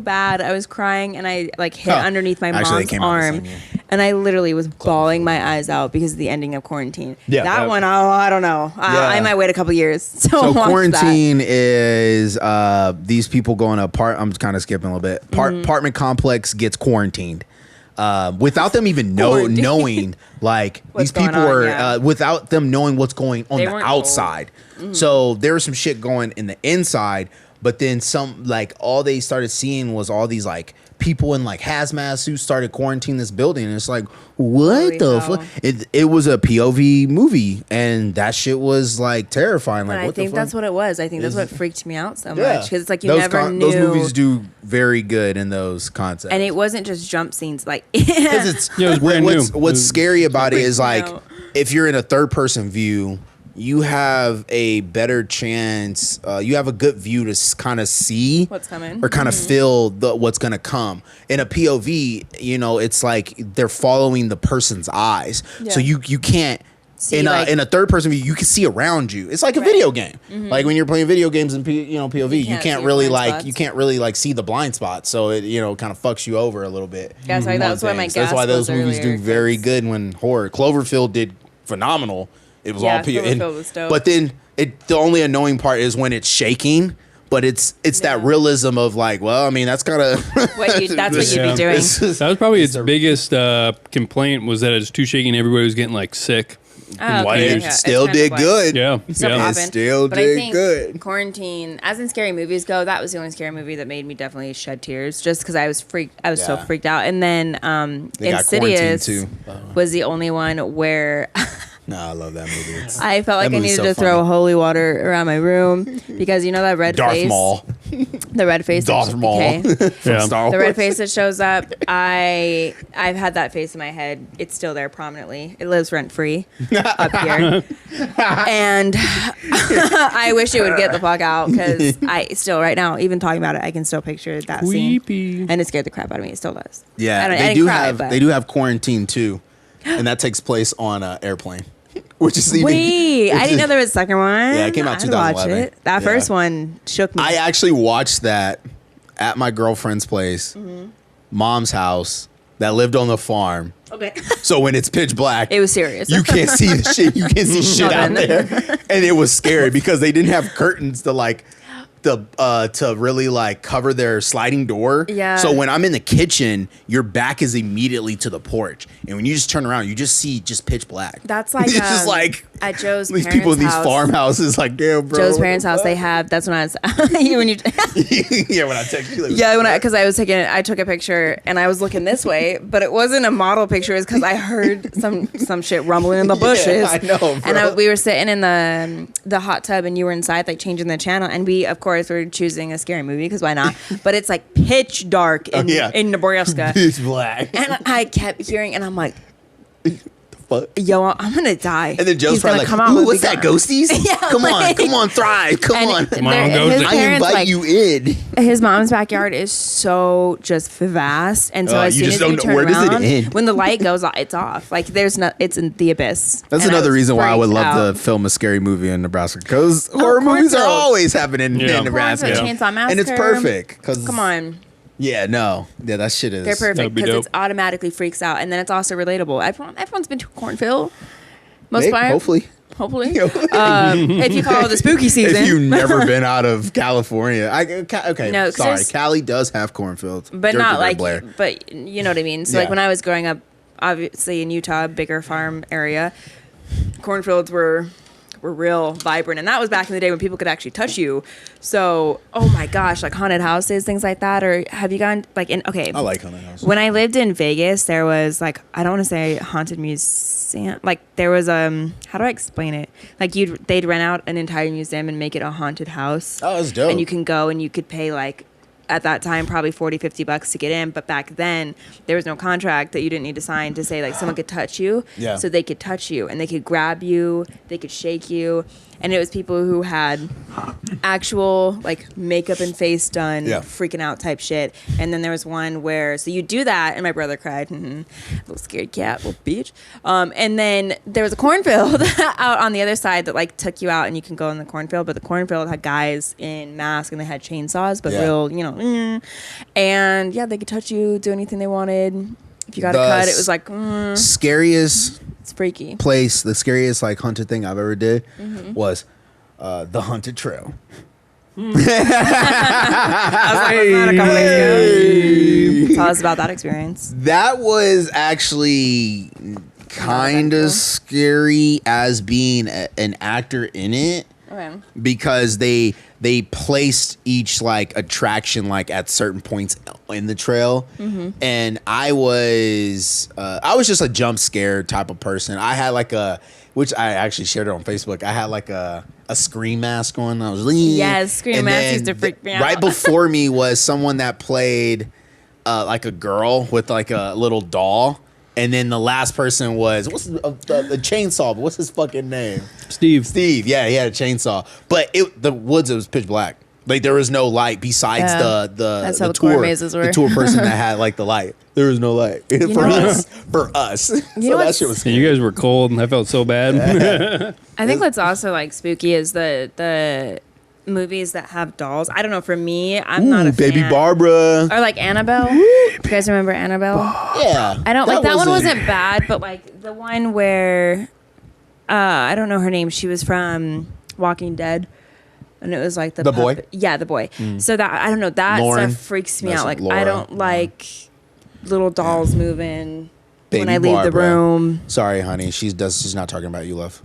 bad. I was crying and I like hid underneath my mom's arm, and I literally was bawling my eyes out because of the ending of Quarantine. Yeah, that one, I don't know. I might wait a couple years. So Quarantine is these people going to I'm kind of skipping a little bit. Apartment complex gets quarantined. Without them even knowing, like these people were, without them knowing what's going on the outside. So there was some shit going in the inside, but then all they started seeing was all these like people in like hazmat suits started quarantining this building, and it's like, what the fuck? It was a POV movie, and that shit was like terrifying. Like, I think that's what it was. I think that's what freaked me out so much, because it's like you never knew. Those movies do very good in those concepts, and it wasn't just jump scenes. Like, what's scary about it is like if you're in a third person view, you have a better chance. You have a good view to kind of see what's coming or kind of feel what's going to come. In a POV, it's like they're following the person's eyes. Yeah. So you can't, see, in a third person view, you can see around you. It's like a video game. Like when you're playing video games in POV, you can't really see the blind spot. So it, kind of fucks you over a little bit. Yeah, so that's why my gas. That's why those movies do very good when horror. Cloverfield did phenomenal. It was all POV. But then the only annoying part is when it's shaking. But it's that realism of like, well, I mean, that's kind of that's what you'd be doing. That was probably its biggest complaint, was that it's too shaky and everybody was getting like sick. It still did good. Yeah, it still did good. Quarantine, as in scary movies go, that was the only scary movie that made me definitely shed tears, just because I was so freaked out. And then Insidious was the only one where. No, I love that movie. I felt like I needed to throw holy water around my room because that red face. Darth Maul. The red face. Darth Maul. The red face that shows up. I've had that face in my head. It's still there prominently. It lives rent free up here. And I wish it would get the fuck out, because I still, right now, even talking about it, I can still picture that scene. And it scared the crap out of me. It still does. Yeah, they do have Quarantine too, and that takes place on an airplane. Which is I didn't know there was a second one. Yeah, it came out 2011. That first one shook me. I actually watched that at my girlfriend's place, mom's house, that lived on the farm. Okay. So when it's pitch black, it was serious. You can't see the shit. You can't see shit out there, and it was scary because they didn't have curtains to really like cover their sliding door. Yeah. So when I'm in the kitchen, your back is immediately to the porch, and when you just turn around, you just see pitch black. That's like it's just like at Joe's these parents' people in these house, farmhouses. Like, damn, bro. Joe's parents' house. They have. That's when I was when you. Yeah, when I text you. Because I took a picture and I was looking this way, but it wasn't a model picture. It's because I heard some shit rumbling in the bushes. Yeah, I know, bro. And we were sitting in the hot tub, and you were inside, like changing the channel, and we of course were choosing a scary movie because why not? But it's like pitch dark in Nebraska. Pitch black. And I kept hearing, and I'm like, fuck? Yo, I'm gonna die. And then Joe's probably like, ooh, what's that, ghosties? Yeah, come on, thrive. Come on, ghosties. I invite you in. His mom's backyard is so just vast, and so as soon as you turn around, when the light goes off, it's off. Like it's in the abyss. That's another reason why I would love to film a scary movie in Nebraska, because horror movies are always happening in Nebraska. Chainsaw Massacre. And it's perfect. Come on. Yeah, no. Yeah, that shit is. They're perfect because it automatically freaks out. And then it's also relatable. Everyone's been to a cornfield. Most part. Hopefully. If you call it the spooky season. If you've never been out of California. Okay, no, sorry. Cali does have cornfields. But not like, but you know what I mean? So like when I was growing up, obviously in Utah, bigger farm area, cornfields were real vibrant, and that was back in the day when people could actually touch you. So, oh my gosh, like haunted houses, things like that. Or have you gone like in? Okay, I like haunted houses. When I lived in Vegas, there was like, I don't want to say haunted museum. Like there was how do I explain it? Like they'd rent out an entire museum and make it a haunted house. Oh, that's dope. And you can go and you could pay like at that time probably $40-$50 to get in, but back then there was no contract that you didn't need to sign to say like someone could touch you. Yeah. So they could touch you and they could grab you, they could shake you, and it was people who had actual like makeup and face done, freaking out type shit. And then there was one where so you do that, and my brother cried, little scared cat, little bitch. And then there was a cornfield out on the other side that like took you out, and you can go in the cornfield, but the cornfield had guys in masks and they had chainsaws, but real, and yeah, they could touch you, do anything they wanted. If you got a cut, it was like scariest. It's freaky place. The scariest like haunted thing I've ever did was the haunted trail. I was like, a couple days ago. Tell us about that experience. That was actually kind of scary as being an actor in it. Okay. Because they placed each like attraction like at certain points in the trail, and I was just a jump scare type of person. I had like which I actually shared it on Facebook. I had like a scream mask on. I was scream mask used to freak me out. Right before me was someone that played like a girl with like a little doll. And then the last person was what's the chainsaw? But what's his fucking name? Steve. Yeah, he had a chainsaw. But the woods, it was pitch black. Like there was no light besides the tour mazes were. The tour person that had like the light. There was no light for us. So that shit was scary. You guys were cold, and I felt so bad. I think what's also like spooky is the movies that have dolls. I don't know. For me, I'm not a fan. Baby Barbara. Or like Annabelle. You guys remember Annabelle? Yeah. I don't like that one. Wasn't bad, but like the one where I don't know her name. She was from Walking Dead, and it was like the boy. Yeah, the boy. So that I don't know. That Lauren. stuff freaks me out. Like Laura. I don't like little dolls moving Baby when I leave the room. Sorry, honey. She's not talking about you, love.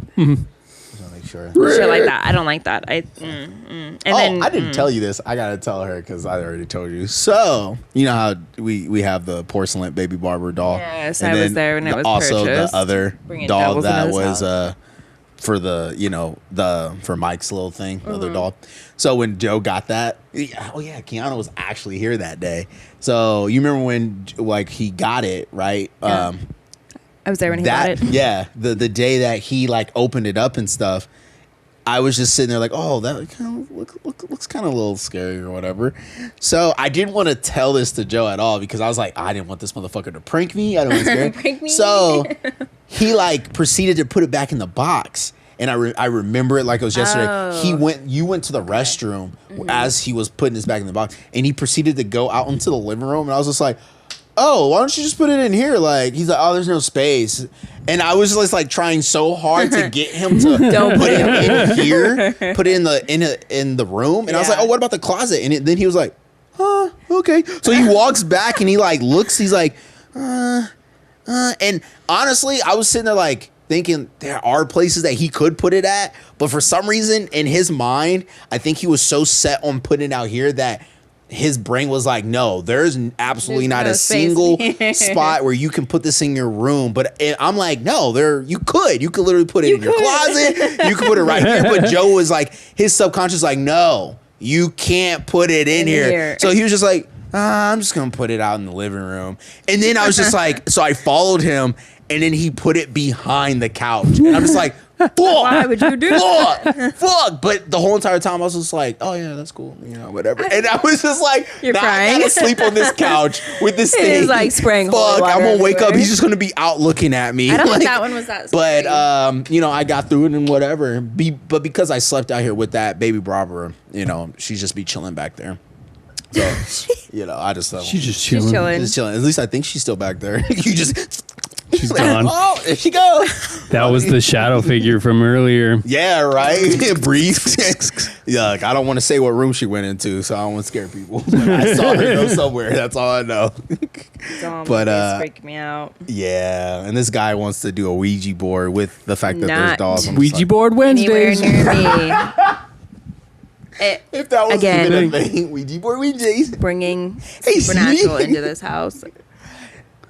Sure. Shit like that. I don't like that. And then I didn't tell you this. I gotta tell her because I already told you. So you know how we have the porcelain Baby Barbara doll. Yes, I was there when it was also purchased. The other doll that was for Mike's little thing, the other doll. So when Joe got that, Keanu was actually here that day. So you remember when like he got it, right? Yeah. I was there when he got it. Yeah, the day that he like opened it up and stuff. I was just sitting there like, oh, that kind of looks kind of a little scary or whatever. So I didn't want to tell this to Joe at all because I was like, I didn't want this motherfucker to prank me. I don't want to scare prank me. So he like proceeded to put it back in the box. And I remember it like it was yesterday. Oh. You went to the restroom as he was putting this back in the box. And he proceeded to go out into the living room. And I was just like, oh, why don't you just put it in here? Like, he's like, oh, there's no space. And I was just like trying so hard to get him to put it in here, put it in the room. And I was like, oh, what about the closet? And then he was like, okay. So he walks back and he like looks, he's like, and honestly, I was sitting there like thinking there are places that he could put it at. But for some reason in his mind, I think he was so set on putting it out here that his brain was like, no, there's absolutely not a single spot where you can put this in your room. But I'm like, no, you could literally put it in your closet. You could put it right here. But Joe was like, his subconscious like, no, you can't put it in here. So he was just like, I'm just going to put it out in the living room. And then I was just like, so I followed him and then he put it behind the couch. And I'm just like, fuck. Why would you do that? Fuck. But the whole entire time I was just like, oh yeah, that's cool. Whatever. And I was just like, you're crying. I gotta sleep on this couch with this thing. He's like spraying fuck, I'm gonna wake up. He's just gonna be out looking at me. I don't think that one was that scary. But I got through it and whatever. But because I slept out here with that Baby Barbara, she's just be chilling back there. So, I just thought she's just chilling. Just chilling. At least I think she's still back there. She's gone. Oh, there she goes. That was the shadow figure from earlier. Yeah, right. Breathe. Yeah, I don't want to say what room she went into, so I don't want to scare people. But I saw her go somewhere. That's all I know. But freak me out. Yeah, and this guy wants to do a Ouija board with the fact that there's dolls. Ouija board Wednesdays. Anywhere near me. If that was even a thing, Ouija board Wednesdays. Bringing supernatural into this house.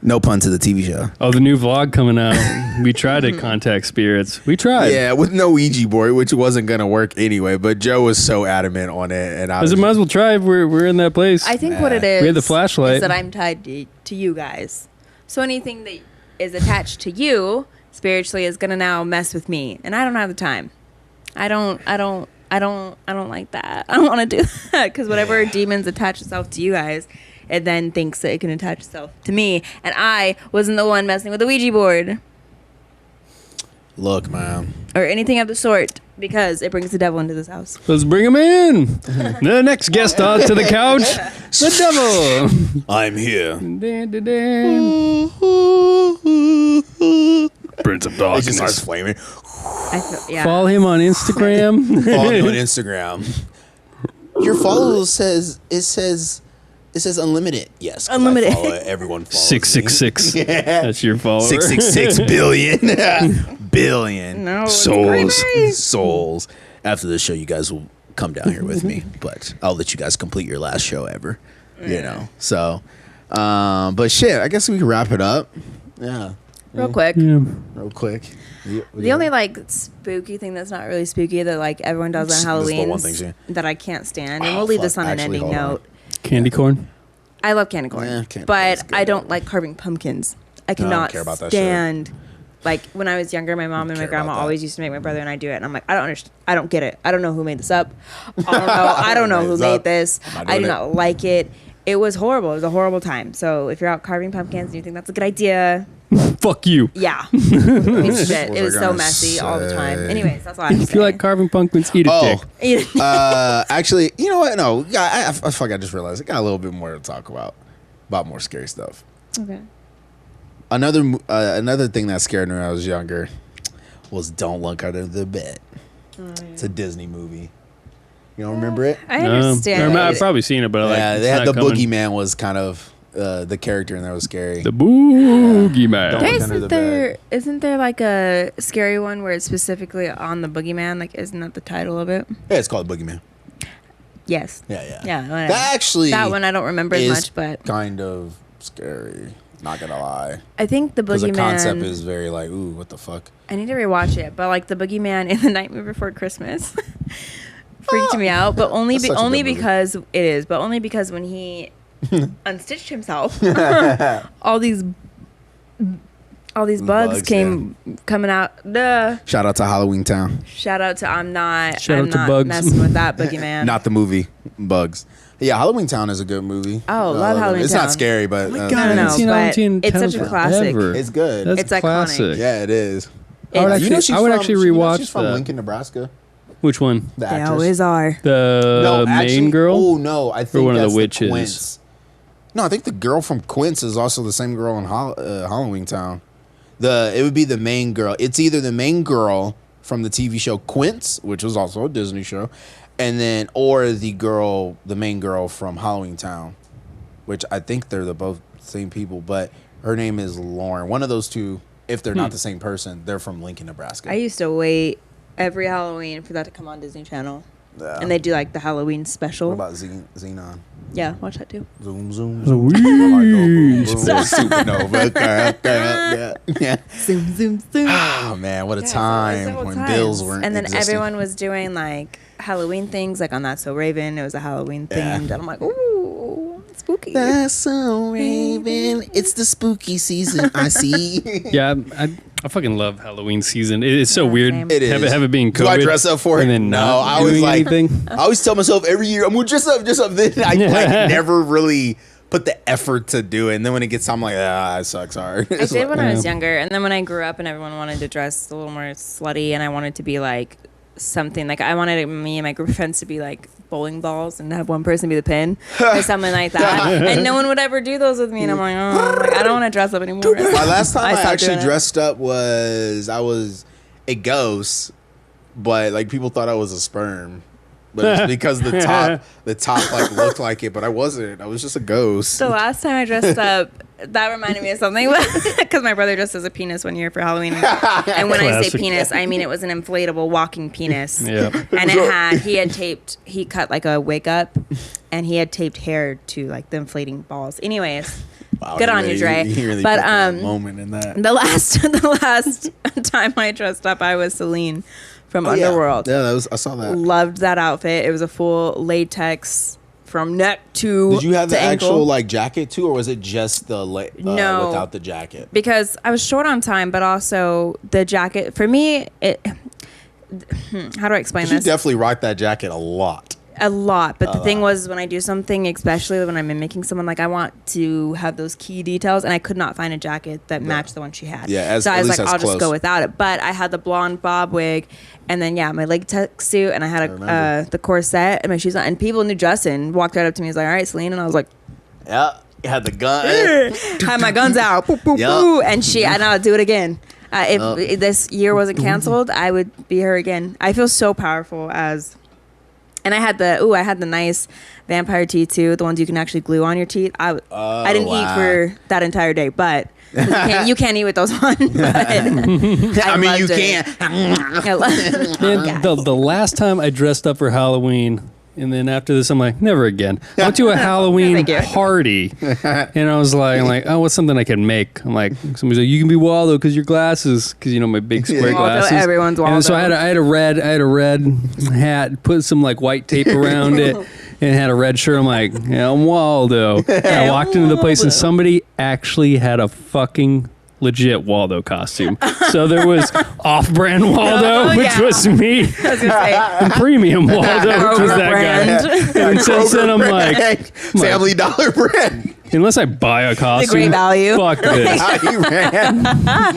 No pun to the TV show. Oh, the new vlog coming out. We tried to contact spirits. We tried. Yeah, with no Ouija board, which wasn't gonna work anyway. But Joe was so adamant on it, and I might as well try. We're in that place. I think what it is. We had the flashlight. Is that I'm tied to you guys. So anything that is attached to you spiritually is gonna now mess with me, and I don't have the time. I don't like that. I don't want to do that because whatever demons attach itself to you guys, it then thinks that it can attach itself to me, and I wasn't the one messing with the Ouija board. Look, man, or anything of the sort, because it brings the devil into this house. Let's bring him in. The next guest onto the couch, the devil. I'm here. Prince of Darkness. It just starts flaming. Follow him on Instagram. Follow me on Instagram. Your follow says unlimited. Yes, unlimited. Everyone follows 666. Yeah. That's your follower. 666 billion No, souls. After the show, you guys will come down here with me, but I'll let you guys complete your last show ever. You know. So, but shit, I guess we can wrap it up. Yeah. Real quick. Yeah. Real quick. The only like spooky thing that's not really spooky that like everyone does on Halloween that I can't stand, and we'll leave this on an ending note. Candy corn. I love candy corn, but I don't like carving pumpkins. I cannot stand. Like when I was younger, my mom and my grandma always used to make my brother and I do it, and I'm like, I don't understand. I don't get it. I don't know who made this up. I don't know who made this. I do not like it. It was horrible. It was a horrible time. So if you're out carving pumpkins and you think that's a good idea, fuck you. Yeah. It was so messy all the time. Anyways, that's all I have to say. If you like carving pumpkins, eat a dick. Actually, you know what? No, I just realized I got a little bit more to talk about more scary stuff. Okay. Another thing that scared me when I was younger was Don't Look Under the Bed. It's a Disney movie. You don't remember it? I understand. I've probably seen it, but they had the boogeyman was kind of the character, and that was scary. The boogeyman. Isn't there like a scary one where it's specifically on the boogeyman? Like, isn't that the title of it? Yeah, it's called Boogeyman. Yes. Yeah. That one I don't remember as much, but kind of scary. Not gonna lie. I think the boogeyman. Because the concept is very like, ooh, what the fuck? I need to rewatch it, but like the boogeyman in The Nightmare Before Christmas freaked me out, but only because when he unstitched himself, all these bugs came coming out. Duh. Shout out to Halloween Town. Shout out to I'm not Bugs. messing with that boogeyman. Not the movie Bugs. Yeah, Halloween Town is a good movie. Oh, love Halloween Town. It's not scary, but but it's such a classic. It's good. That's it's classic. Iconic. Yeah, it is. I would actually rewatch. She's from Lincoln, Nebraska. Which one? The They actress. always are. The main girl? Oh no, I think or one of that's the witches. Quince. No, I think the girl from Quince is also the same girl in Halloween Town. It would be the main girl. It's either the main girl from the TV show Quince, which was also a Disney show, or the main girl from Halloween Town, which I think they're both same people, but her name is Lauren. One of those two, if they're not the same person, they're from Lincoln, Nebraska. I used to wait every Halloween for that to come on Disney Channel. Yeah. And they do like the Halloween special. What about Xenon? Yeah, watch that too. Zoom. Supernova. Yeah. Zoom. Oh man, what a time when bills weren't. And then existing. everyone was doing like Halloween things, like on That's So Raven. It was a Halloween themed, and I'm like, ooh, spooky. That's So Raven. It's the spooky season. I see. Yeah, I fucking love Halloween season. It's so weird. Same. It is. Have it being COVID. Do I dress up for it? And then no, I was like, anything? I always tell myself every year I'm gonna dress up. Then I never really put the effort to do it. And then when it gets time, I'm like, it sucks hard. I did when I was younger, and then when I grew up and everyone wanted to dress a little more slutty, and I wanted to be like something like I wanted me and my group of friends to be like bowling balls and have one person be the pin or something like that, and no one would ever do those with me, and I'm like, I don't want to dress up anymore. My last time I actually dressed up was a ghost, but like people thought I was a sperm. But it's because the top like looked like it, but I wasn't. I was just a ghost. The last time I dressed up, that reminded me of something because my brother dressed as a penis one year for Halloween. And when I say penis, I mean it was an inflatable walking penis. Yeah. And he cut like a wig up, and he had taped hair to like the inflating balls. Anyways, Wow, good on you, Dre. You really but put that moment in that. the last time I dressed up, I was Celine from Underworld. Yeah, I saw that. Loved that outfit. It was a full latex from neck to Did you have the ankle. actual like jacket too, or was it just the no, without the jacket? Because I was short on time, but also the jacket for me. How do I explain this? You definitely rock that jacket a lot. A lot, but the thing was, when I do something, especially when I'm mimicking someone, like I want to have those key details, and I could not find a jacket that matched the one she had. Yeah, so I was like, I'll just go without it. But I had the blonde bob wig, and then my leg tech suit, and I had the corset and my shoes on. And people knew Justin walked right up to me. He's like, "All right, Celine," and I was like, "Yeah." You had the gun. Had my guns out. Boo, boo, boo. And I'll do it again. If this year wasn't canceled, I would be her again. I feel so powerful as. And I had the nice vampire teeth too, the ones you can actually glue on your teeth. I didn't eat for that entire day, but you can't eat with those on. I mean, you can't. The last time I dressed up for Halloween, and then after this, I'm like, never again. I went to a Halloween party, and I was like, oh, what's something I can make? I'm like, somebody's like, you can be Waldo because your glasses, because my big square glasses. Everyone's Waldo. And so I had a red hat, put some like white tape around it, and had a red shirt. I'm like, yeah, I'm Waldo. And I walked into the place, and somebody actually had a fucking legit Waldo costume. So there was off-brand Waldo, which was me, and premium Waldo, which was that guy. And since then, I'm like, Family Dollar brand. Unless I buy a costume, the great value. Fuck this.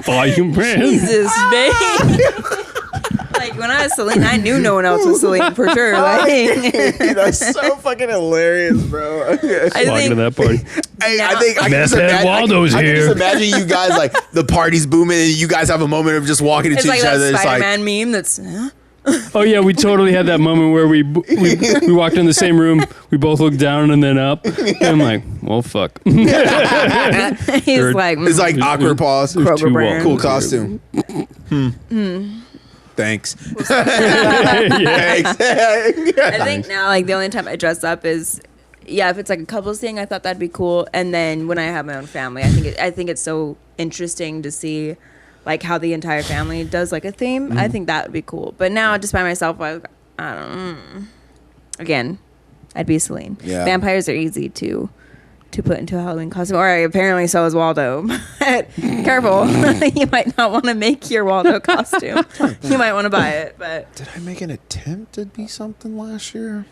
Volume brand. Jesus, babe. Like when I was Celine, I knew no one else was Celine for sure. Like, that's so fucking hilarious, bro. Walking to that party. I think I can just imagine you guys like the party's booming and you guys have a moment of just walking into each other. It's like that Spider-Man meme. That's. Oh yeah, we totally had that moment where we walked in the same room. We both looked down and then up. And I'm like, well, fuck. He's like, it's like awkward pause. Cool costume. Thanks. Thanks. I think now, like the only time I dress up is, if it's like a couples thing, I thought that'd be cool. And then when I have my own family, I think it's so interesting to see, like how the entire family does like a theme. I think that would be cool. But now, just by myself, I don't know. Again, I'd be Celine. Yeah. Vampires are easy to put into a Halloween costume, or apparently so is Waldo. But careful, you might not want to make your Waldo costume. You might want to buy it. But did I make an attempt to be something last year?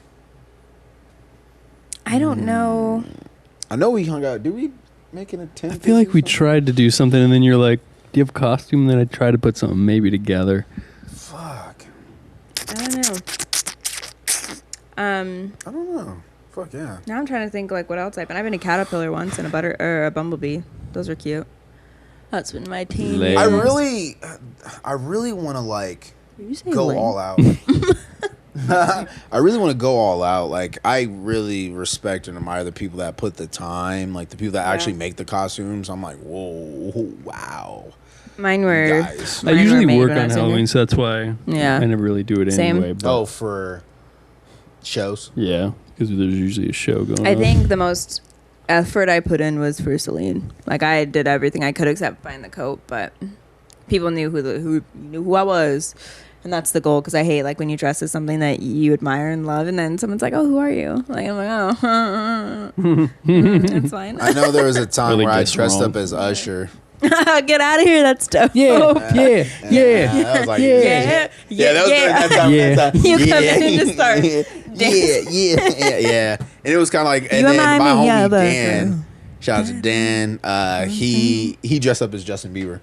I don't know. I know we hung out. Did we make an attempt? I feel like we tried to do something, and then you're like, "Do you have a costume?" And then I tried to put something maybe together. Fuck. I don't know. I don't know. Fuck yeah. Now I'm trying to think like what else I've been a caterpillar once and a bumblebee. Those are cute. That's been my team. I really want to like go all out. I really want to go all out. Like I really respect and admire the people that put the time, like the people that actually make the costumes. I'm like, whoa, wow. Mine were. I usually work on Halloween, so that's why I never really do it anyway. But for shows? Yeah, because there's usually a show going on. I think the most effort I put in was for Celine. Like I did everything I could except find the coat, but people knew who I was. And that's the goal, because I hate like when you dress as something that you admire and love, and then someone's like, "Oh, who are you?" Like I'm like, "Oh, it's fine." I know there was a time where I dressed up as Usher. Get out of here! That's dope. Yeah. I was like, yeah. You come in and just start dancing. Yeah. And it was kind of like, and then my homie Dan, shout out to Dan. He dressed up as Justin Bieber.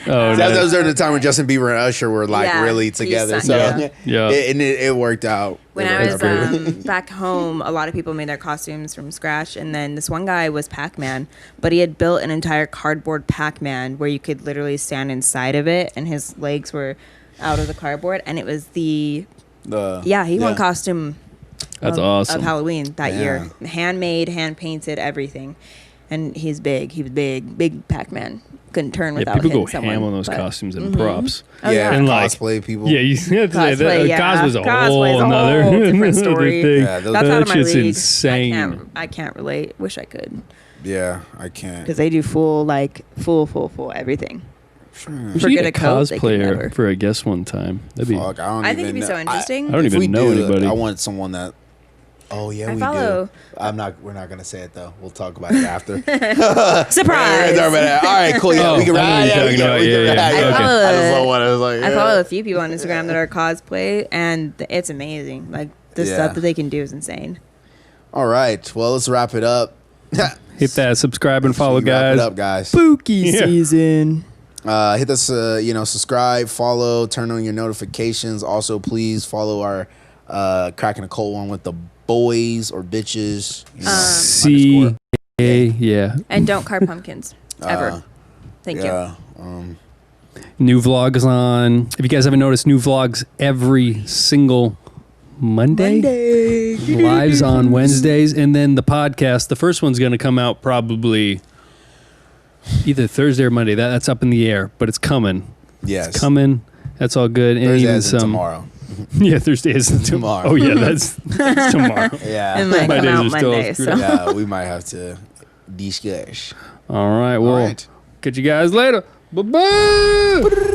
Oh, that was during the time when Justin Bieber and Usher were like really together. So it worked out. When I was back home, a lot of people made their costumes from scratch, and then this one guy was Pac-Man, but he had built an entire cardboard Pac-Man where you could literally stand inside of it, and his legs were out of the cardboard, and it was he won costume. That's awesome. Of Halloween that year, handmade, hand painted, everything. And he's big. He was big Pac-Man. Couldn't turn without hitting someone. People go ham on those costumes and props. Oh, yeah, and like cosplay people. Yeah, you have to say that. Cosplay's a whole different story. thing. Yeah, that's out of my league. Insane. I can't relate. Wish I could. Yeah, I can't. Because they do full everything. We should get a cosplayer for a guest one time. That'd be. Fuck, I think it'd be so interesting. I don't even know anybody. I want someone that. Oh yeah, we follow. do. We're not gonna say it though. We'll talk about it after. Surprise! All right, cool. Yeah, we can. I follow a few people on Instagram that are cosplay, and it's amazing. Like the stuff that they can do is insane. All right, well, let's wrap it up. Hit that subscribe and follow, guys. Wrap it up, guys. Spooky season. Hit us, subscribe, follow, turn on your notifications. Also, please follow our Cracking a Cold One with the boys or bitches. Yeah. And don't carve pumpkins ever. Thank you. New vlogs on. If you guys haven't noticed, new vlogs every single Monday. Lives on Wednesdays, and then the podcast. The first one's going to come out probably either Thursday or Monday. That's up in the air, but it's coming. Yes, it's coming. That's all good. And Thursday even some tomorrow. Yeah, Thursday is tomorrow. Oh yeah, that's tomorrow. Yeah, it might come out Monday. So. Yeah, we might have to discuss. All right. Well, catch you guys later. Bye bye.